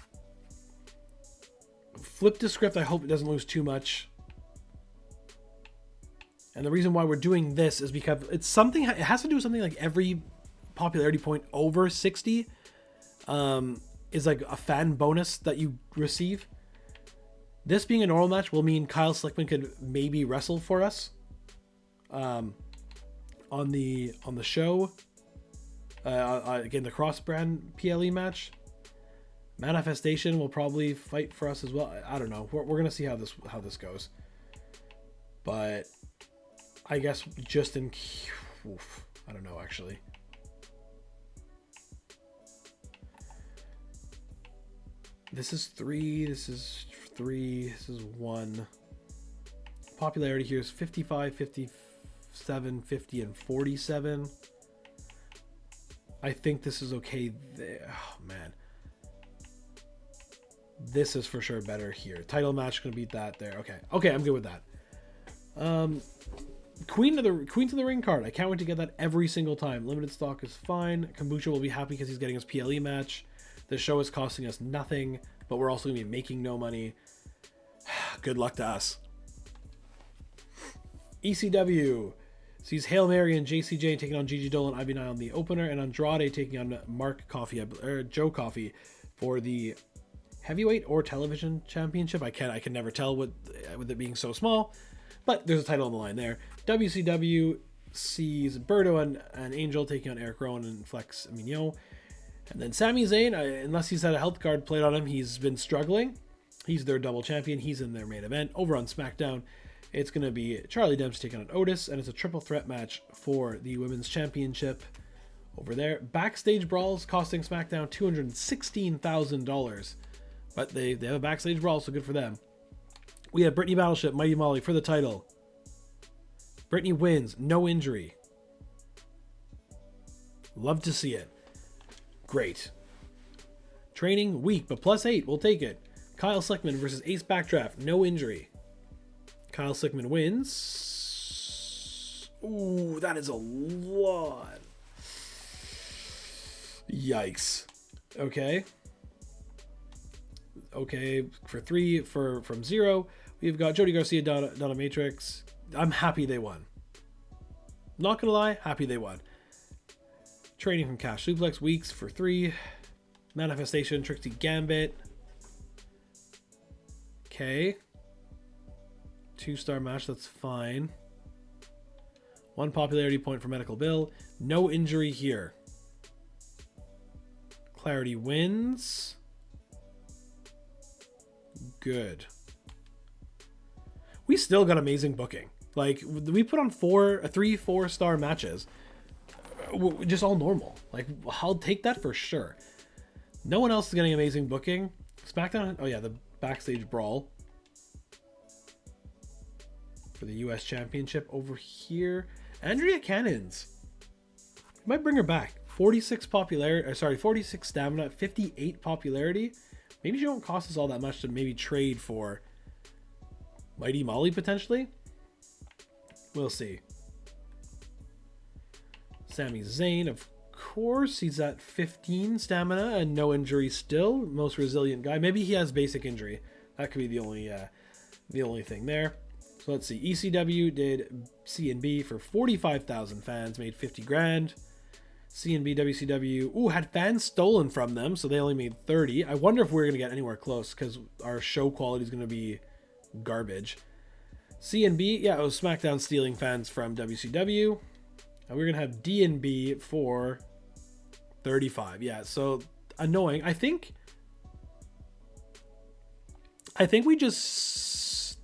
Flip the Script, I hope it doesn't lose too much. And the reason why we're doing this is because it's something, it has to do with something like every popularity point over 60 is like a fan bonus that you receive. This being a normal match will mean Kyle Slickman could maybe wrestle for us on the show. Again, the cross-brand PLE match. Manifestation will probably fight for us as well. I don't know. We're gonna see how this goes. But I guess just in... Oof, I don't know, actually. This is 3. This is 3. This is 1. Popularity here is 55, 57, 50, and 47. I think this is okay there. Oh, man. This is for sure better here. Title match gonna beat that there. Okay, I'm good with that. Queen to the Ring card. I can't wait to get that every single time. Limited stock is fine. Kombucha will be happy because he's getting his PLE match. The show is costing us nothing, but we're also gonna be making no money. Good luck to us. ECW sees Hail Mary and JCJ taking on Gigi Dolan, Ivy Nile on the opener, and Andrade taking on Joe Coffey for the heavyweight or television championship. I can never tell with it being so small, but there's a title on the line there. WCW sees Berto and Angel taking on Eric Rowan and Flex Mignon. And then Sami Zayn, unless he's had a health card played on him, he's been struggling. He's their double champion. He's in their main event. Over on SmackDown, it's going to be Charlie Dempsey taking on Otis, and it's a triple threat match for the Women's Championship over there. Backstage brawls costing SmackDown $216,000. But they have a backstage brawl, so good for them. We have Brittany Battleship, Mighty Molly for the title. Brittany wins, no injury. Love to see it. Great. Training, weak, but +8, we'll take it. Kyle Slickman versus Ace Backdraft, no injury. Kyle Slickman wins. Ooh, that is a lot. Yikes. Okay. Okay, for 3 from 0, we've got Jody Garcia, Donna Matrix. I'm happy they won. Not gonna lie, happy they won. Training from Cash Suplex, Weeks for 3. Manifestation, Trixie Gambit. Okay. 2-star match, that's fine. 1 popularity point for Medical Bill. No injury here. Clarity wins. Good. We still got amazing booking. Like, we put on 3 4-star matches. Just all normal. Like, I'll take that for sure. No one else is getting amazing booking. SmackDown, oh yeah, the backstage brawl for the US Championship over here. Andrea Cannons. Might bring her back. 46 popularity, 46 stamina, 58 popularity. Maybe she won't cost us all that much to maybe trade for Mighty Molly potentially. We'll see. Sami Zayn, of course, he's at 15 stamina and no injury still. Most resilient guy. Maybe he has basic injury. That could be the only thing there. So let's see. ECW did C&B for 45,000 fans, made 50 grand. C&B WCW, had fans stolen from them, so they only made 30. I wonder if we're going to get anywhere close because our show quality is going to be garbage. C&B, yeah, it was SmackDown stealing fans from WCW. And we're going to have D&B for 35. Yeah, so annoying. I think we just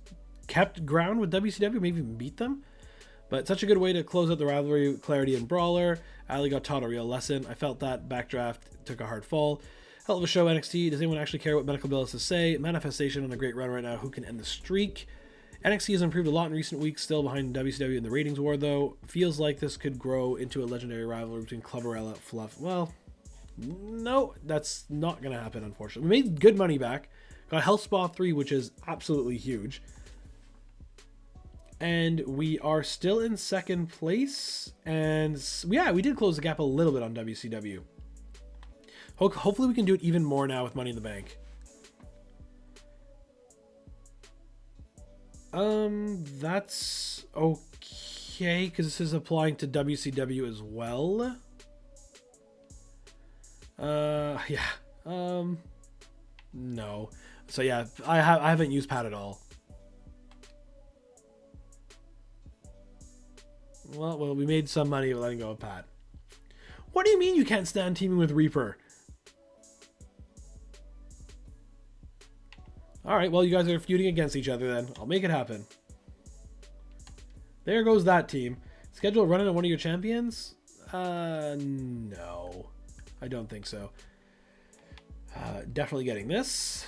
kept ground with WCW, maybe even beat them. But such a good way to close out the rivalry, Clarity and Brawler. Ali got taught a real lesson. I felt that Backdraft took a hard fall. Hell of a show, NXT. Does anyone actually care what Medical Bill has to say? Manifestation on a great run right now. Who can end the streak? NXT has improved a lot in recent weeks, still behind WCW in the ratings war, though. Feels like this could grow into a legendary rivalry between Clubberella and Fluff. Well, no, that's not going to happen, unfortunately. We made good money back. Got Health Spa 3, which is absolutely huge. And we are still in second place. And yeah, we did close the gap a little bit on WCW. Hopefully we can do it even more now with Money in the Bank. That's okay, because this is applying to WCW as well. Yeah. No. So yeah, I haven't used Pat at all. Well, we made some money letting go of Pat. What do you mean you can't stand teaming with Reaper? Alright, well, you guys are feuding against each other then. I'll make it happen. There goes that team. Schedule a run-in on one of your champions? No. I don't think so. Definitely getting this.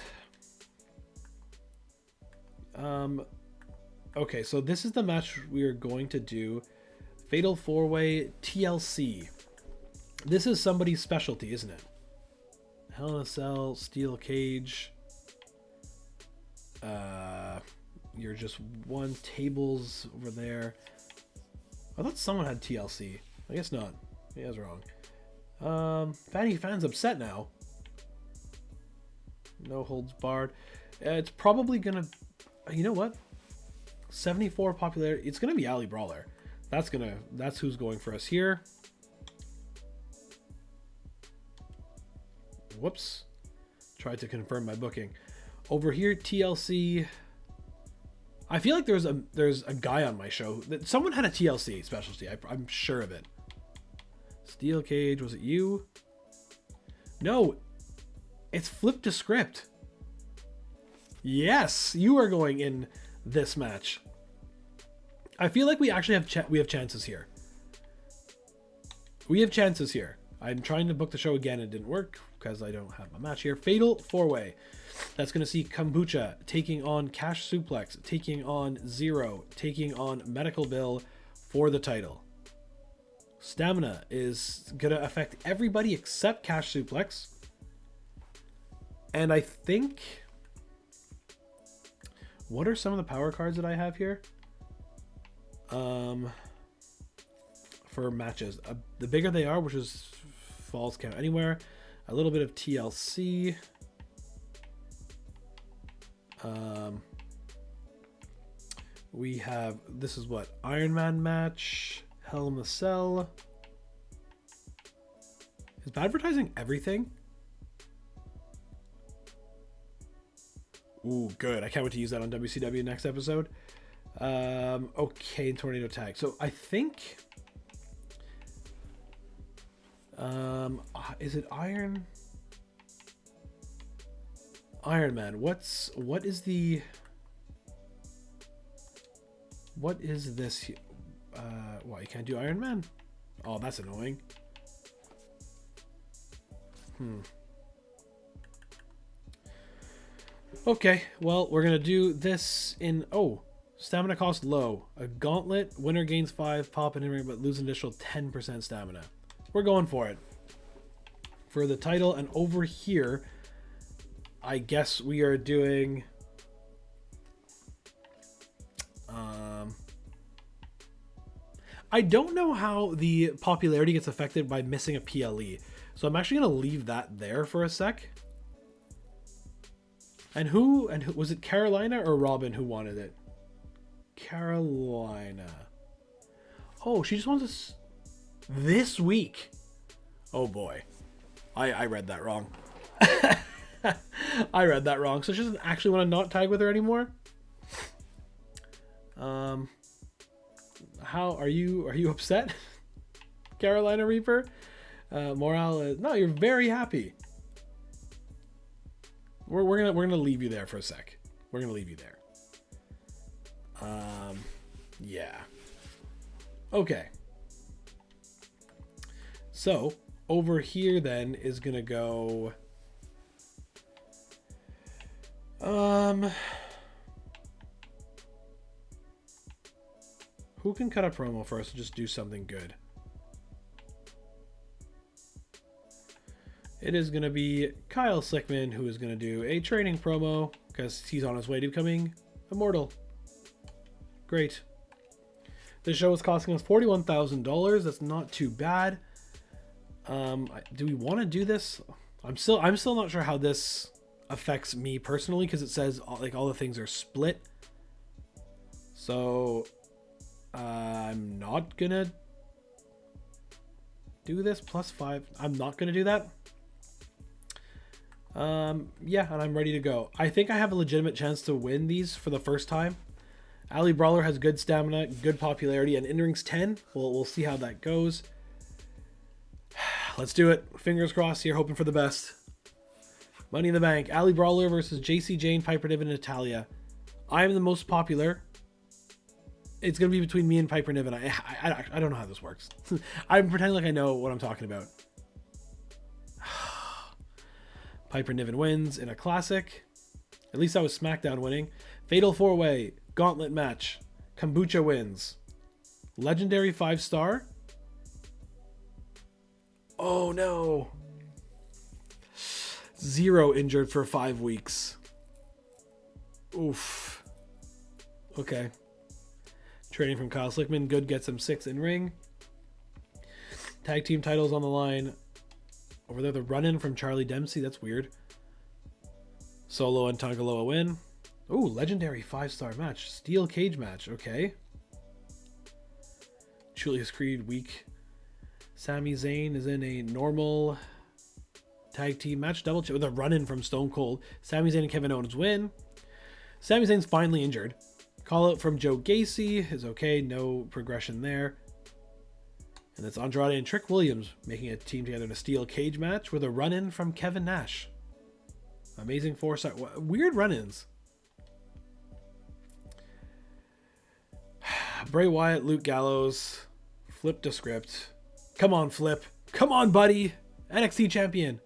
Okay, so this is the match we are going to do. Fatal 4-Way TLC. This is somebody's specialty, isn't it? Hell in a Cell, Steel Cage. You're just one tables over there. I thought someone had TLC. I guess not. Yeah, I was wrong. Fan's upset now. No holds barred. It's probably gonna. You know what? 74 popularity. It's gonna be Ali Brawler. That's who's going for us here. Whoops. Tried to confirm my booking. Over here, TLC. I feel like there's a guy on my show that someone had a TLC specialty. I'm sure of it. Steel Cage, was it you? No, it's Flip to Script. Yes, you are going in this match. I feel like we actually have chances here. We have chances here. I'm trying to book the show again. It didn't work because I don't have my match here. Fatal 4-Way. That's going to see Kombucha taking on Cash Suplex, taking on Zero, taking on Medical Bill for the title. Stamina is going to affect everybody except Cash Suplex. And I think... What are some of the power cards that I have here? For matches. The bigger they are, which is Falls Count Anywhere. A little bit of TLC. We have, this is what, Iron Man match, Hell in a Cell. Is advertising everything? Ooh, good. I can't wait to use that on WCW next episode. Okay, Tornado Tag. So I think... is it Iron Man? What is this? Why you can't do Iron Man? Oh, that's annoying. Okay, well, we're gonna do this in stamina cost low. A gauntlet, winner gains 5 pop and in but lose an additional 10% stamina. We're going for it. For the title, and over here, I guess we are doing I don't know how the popularity gets affected by missing a PLE. So I'm actually going to leave that there for a sec. And who was it, Carolina or Robin who wanted it? Carolina. Oh, she just wants us this week. Oh boy. I read that wrong. I read that wrong. So she doesn't actually want to not tag with her anymore? How are you upset? Carolina Reaper? Morale is, no, you're very happy. We're gonna leave you there for a sec. We're gonna leave you there. Yeah. Okay. So over here then is gonna go. Who can cut a promo for us to just do something good? It is going to be Kyle Slickman, who is going to do a training promo because he's on his way to becoming immortal. Great. This show is costing us $41,000. That's not too bad. Do we want to do this? I'm still not sure how this affects me personally because it says like all the things are split. So I'm not gonna do this +5. I'm not gonna do that. Yeah, and I'm ready to go. I think I have a legitimate chance to win these for the first time. Ali Brawler has good stamina, good popularity, and in-ring's 10. We'll see how that goes. Let's do it. Fingers crossed here, hoping for the best. Money in the Bank. Ali Brawler versus JC Jane, Piper Niven, and Natalia. I am the most popular. It's going to be between me and Piper Niven. I don't know how this works. I'm pretending like I know what I'm talking about. Piper Niven wins in a classic. At least that was SmackDown winning. Fatal 4-Way. Gauntlet match. Kombucha wins. Legendary 5-star. Oh no. 0 injured for 5 weeks. Oof. Okay. Training from Kyle Slickman. Good gets him 6 in ring. Tag team titles on the line. Over there, the run-in from Charlie Dempsey. That's weird. Solo and Tangaloa win. Ooh, legendary 5-star match. Steel cage match. Okay. Julius Creed weak. Sami Zayn is in a normal tag team match. Double check with a run-in from Stone Cold. Sami Zayn and Kevin Owens win. Sami Zayn's finally injured. Call out from Joe Gacy is okay. No progression there. And that's Andrade and Trick Williams making a team together in a steel cage match with a run-in from Kevin Nash. Amazing 4-star. Weird run-ins. Bray Wyatt, Luke Gallows. Flip the script. Come on, Flip. Come on, buddy. NXT champion.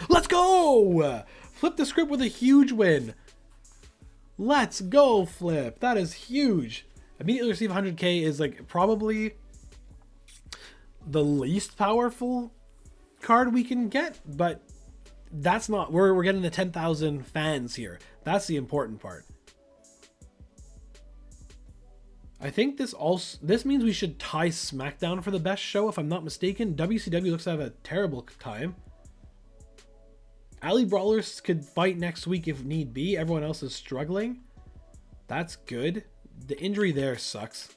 Let's go! Flip the script with a huge win. Let's go, Flip. That is huge. Immediately receive 100K is like probably the least powerful card we can get, but that's not, we're getting the 10,000 fans here. That's the important part. I think this means we should tie SmackDown for the best show, if I'm not mistaken. WCW looks to have a terrible time. Alley Brawlers could fight next week if need be. Everyone else is struggling. That's good. The injury there sucks.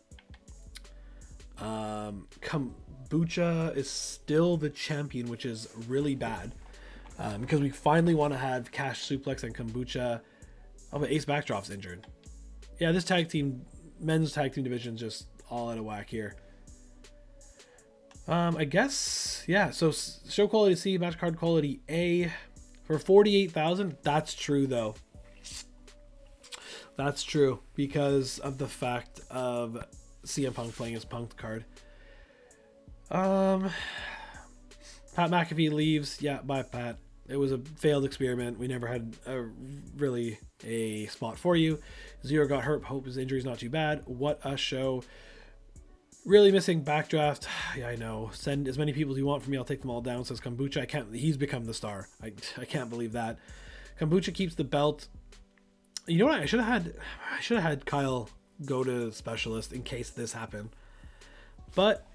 Kombucha is still the champion, which is really bad. Because we finally want to have Cash Suplex and Kombucha. Oh, but Ace Backdrop's injured. Yeah, this men's tag team division is just all out of whack here. I guess, yeah, so show quality C, match card quality A for 48,000. That's true, though. That's true because of the fact of CM Punk playing his Punk card. Pat McAfee leaves. Yeah, bye, Pat. It was a failed experiment. We never had really a spot for you. Zero got hurt. Hope his injury's not too bad. What a show. Really missing Backdraft. Yeah, I know. Send as many people as you want from me. I'll take them all down, says Kombucha. I can't. He's become the star. I can't believe that. Kombucha keeps the belt. You know what? I should have had Kyle go to specialist in case this happened. But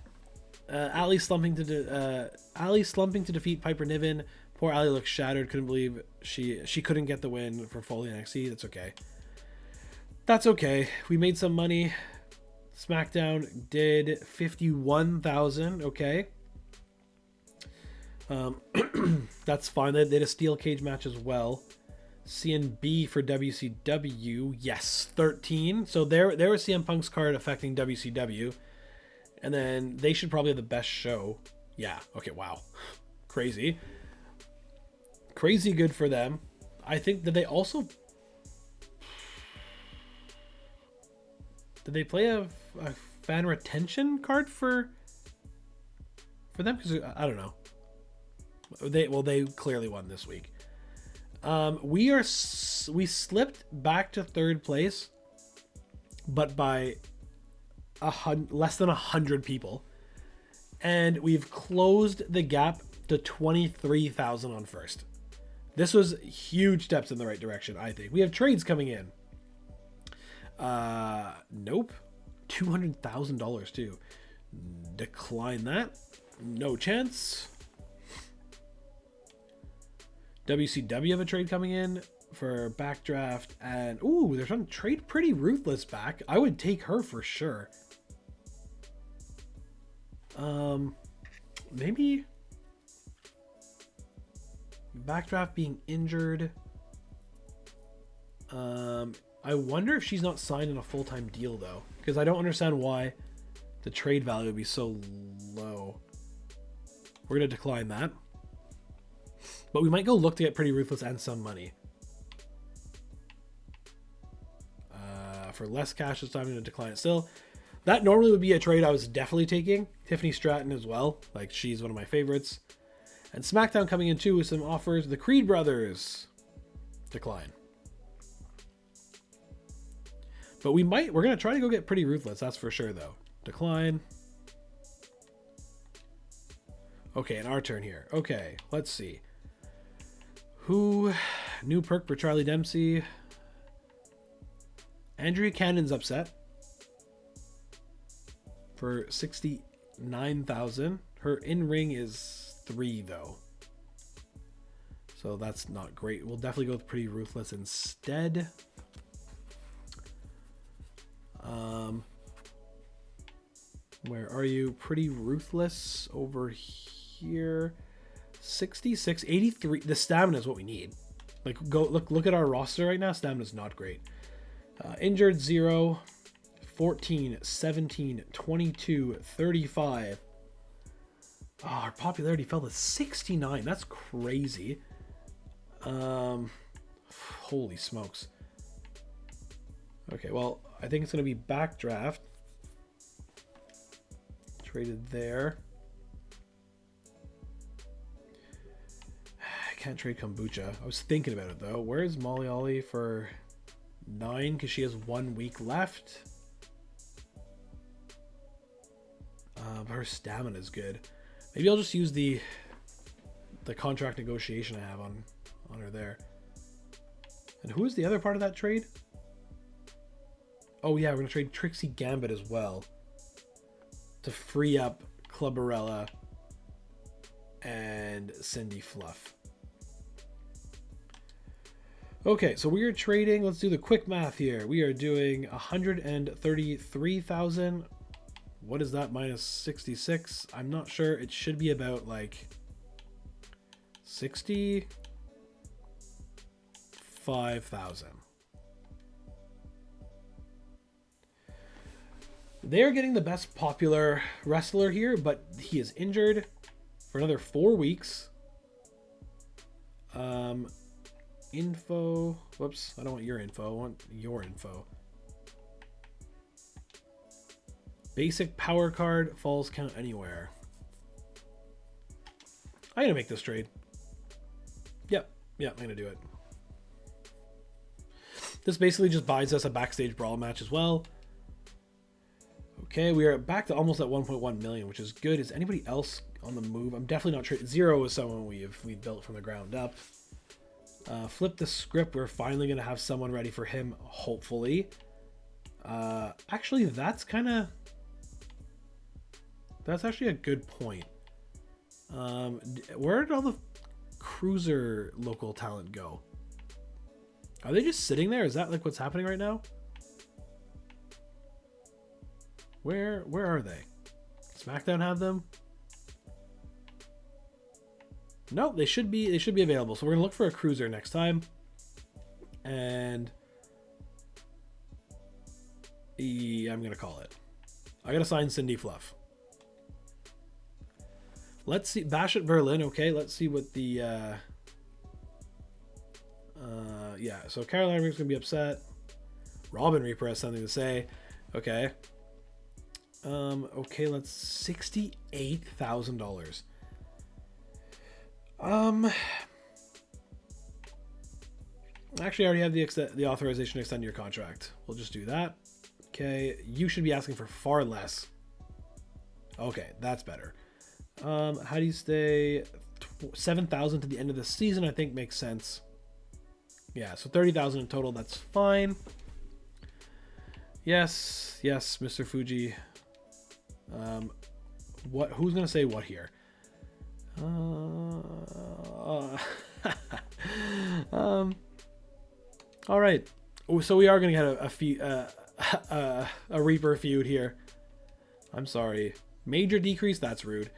Ali slumping to defeat Piper Niven. Poor Ali looks shattered. Couldn't believe she couldn't get the win for Foley NXT. That's okay. That's okay. We made some money. SmackDown did 51,000. Okay. That's fine. They did a steel cage match as well. CNB for WCW. Yes, 13. So there was CM Punk's card affecting WCW. And then they should probably have the best show. Yeah. Okay. Wow. Crazy. Crazy good for them. I think that they also... Did they play a fan retention card for them? Because I don't know. They clearly won this week. We slipped back to third place, but by less than 100 people, and we've closed the gap to 23,000 on first. This was huge steps in the right direction, I think. We have trades coming in. Nope. $200,000 too. Decline that. No chance. WCW have a trade coming in for Backdraft, and ooh, they're trying to trade Pretty Ruthless back. I would take her for sure. Maybe Backdraft being injured. I wonder if she's not signed in a full-time deal though, because I don't understand why the trade value would be so low. We're gonna decline that. But we might go look to get Pretty Ruthless and some money. For less cash this time, I'm going to decline it still. That normally would be a trade I was definitely taking. Tiffany Stratton as well. Like, she's one of my favorites. And SmackDown coming in too with some offers. The Creed Brothers. Decline. But we're going to try to go get Pretty Ruthless. That's for sure, though. Decline. Okay, and our turn here. Okay, let's see. Who? New perk for Charlie Dempsey. Andrea Cannon's upset. For 69,000. Her in-ring is 3 though. So that's not great. We'll definitely go with Pretty Ruthless instead. Where are you? Pretty Ruthless over here. 66, 83. The stamina is what we need. Like, go look at our roster right now. Stamina's not great. Injured 0, 14, 17, 22, 35. Oh, our popularity fell to 69. That's crazy. Holy smokes. Okay, well, I think it's going to be Backdraft. Traded there. I can't trade Kombucha. I was thinking about it, though. Where is Molly Ollie for 9? Because she has 1 week left. Her stamina is good. Maybe I'll just use the contract negotiation I have on her there. And who is the other part of that trade? Oh yeah, we're gonna trade Trixie Gambit as well to free up Clubberella and Cindy Fluff. Okay, so we are trading. Let's do the quick math here. We are doing 133,000. What is that minus 66? I'm not sure. It should be about like 65,000. They're getting the best popular wrestler here, but he is injured for another 4 weeks. Info. Whoops, I don't want your info. I want your info. Basic power card. Falls count anywhere. I'm going to make this trade. Yep, I'm going to do it. This basically just buys us a backstage brawl match as well. Okay, we are back to almost at 1.1 million, which is good. Is anybody else on the move? I'm definitely not trading. Zero is someone we've built from the ground up. Flip the script. We're finally going to have someone ready for him, hopefully. Actually, that's actually a good point. Where did all the cruiser local talent go? Are they just sitting there? Is that like what's happening right now? Where are they? SmackDown have them? No, they should be available. So we're gonna look for a cruiser next time. And I'm gonna call it. I gotta sign Cindy Fluff. Let's see. Bash at Berlin. Okay, let's see what the yeah, so Caroline Reaper's gonna be upset. Robin Reaper has something to say. Okay. Okay, let's $68,000. Actually, I already have the authorization to extend your contract. We'll just do that. Okay, you should be asking for far less. Okay, that's better. How do you stay 7,000 to the end of the season? I think makes sense. Yeah, so 30,000 in total. That's fine. Yes, Mr. Fuji. Who's gonna say what here? All right. So we are gonna get a Reaper feud here. I'm sorry. Major decrease. That's rude.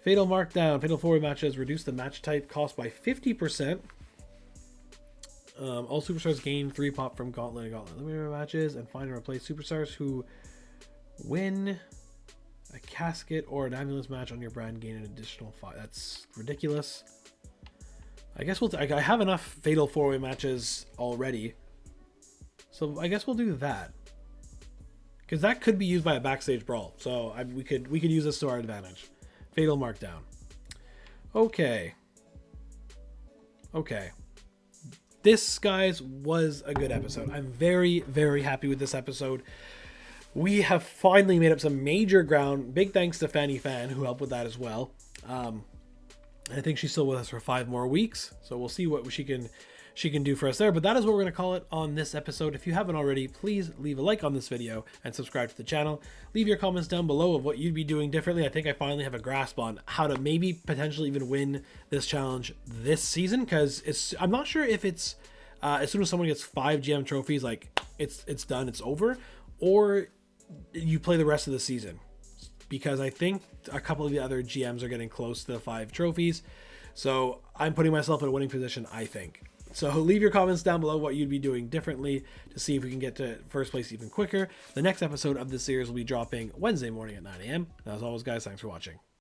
Fatal markdown. Fatal 4-way matches reduce the match type cost by 50%. All superstars gain 3 pop from gauntlet and gauntlet eliminator matches, and find and replace superstars who win a casket or an ambulance match on your brand gain an additional 5. That's ridiculous. I guess I have enough fatal 4-way matches already, so I guess we'll do that, because that could be used by a backstage brawl. So we could use this to our advantage. Fatal markdown. Okay. This, guys, was a good episode. I'm very, very happy with this episode. We have finally made up some major ground. Big thanks to Fanny Fan, who helped with that as well. I think she's still with us for 5 more weeks, so we'll see what she can do for us there. But that is what we're going to call it on this episode. If you haven't already, please leave a like on this video and subscribe to the channel. Leave your comments down below of what you'd be doing differently. I think I finally have a grasp on how to maybe potentially even win this challenge this season, because I'm not sure if it's as soon as someone gets 5 GM trophies, like it's done, it's over, or you play the rest of the season, because I think a couple of the other GMs are getting close to the 5 trophies. So I'm putting myself in a winning position, I think. So leave your comments down below what you'd be doing differently to see if we can get to first place even quicker. The next episode of this series will be dropping Wednesday morning at 9 a.m. As always, guys, thanks for watching.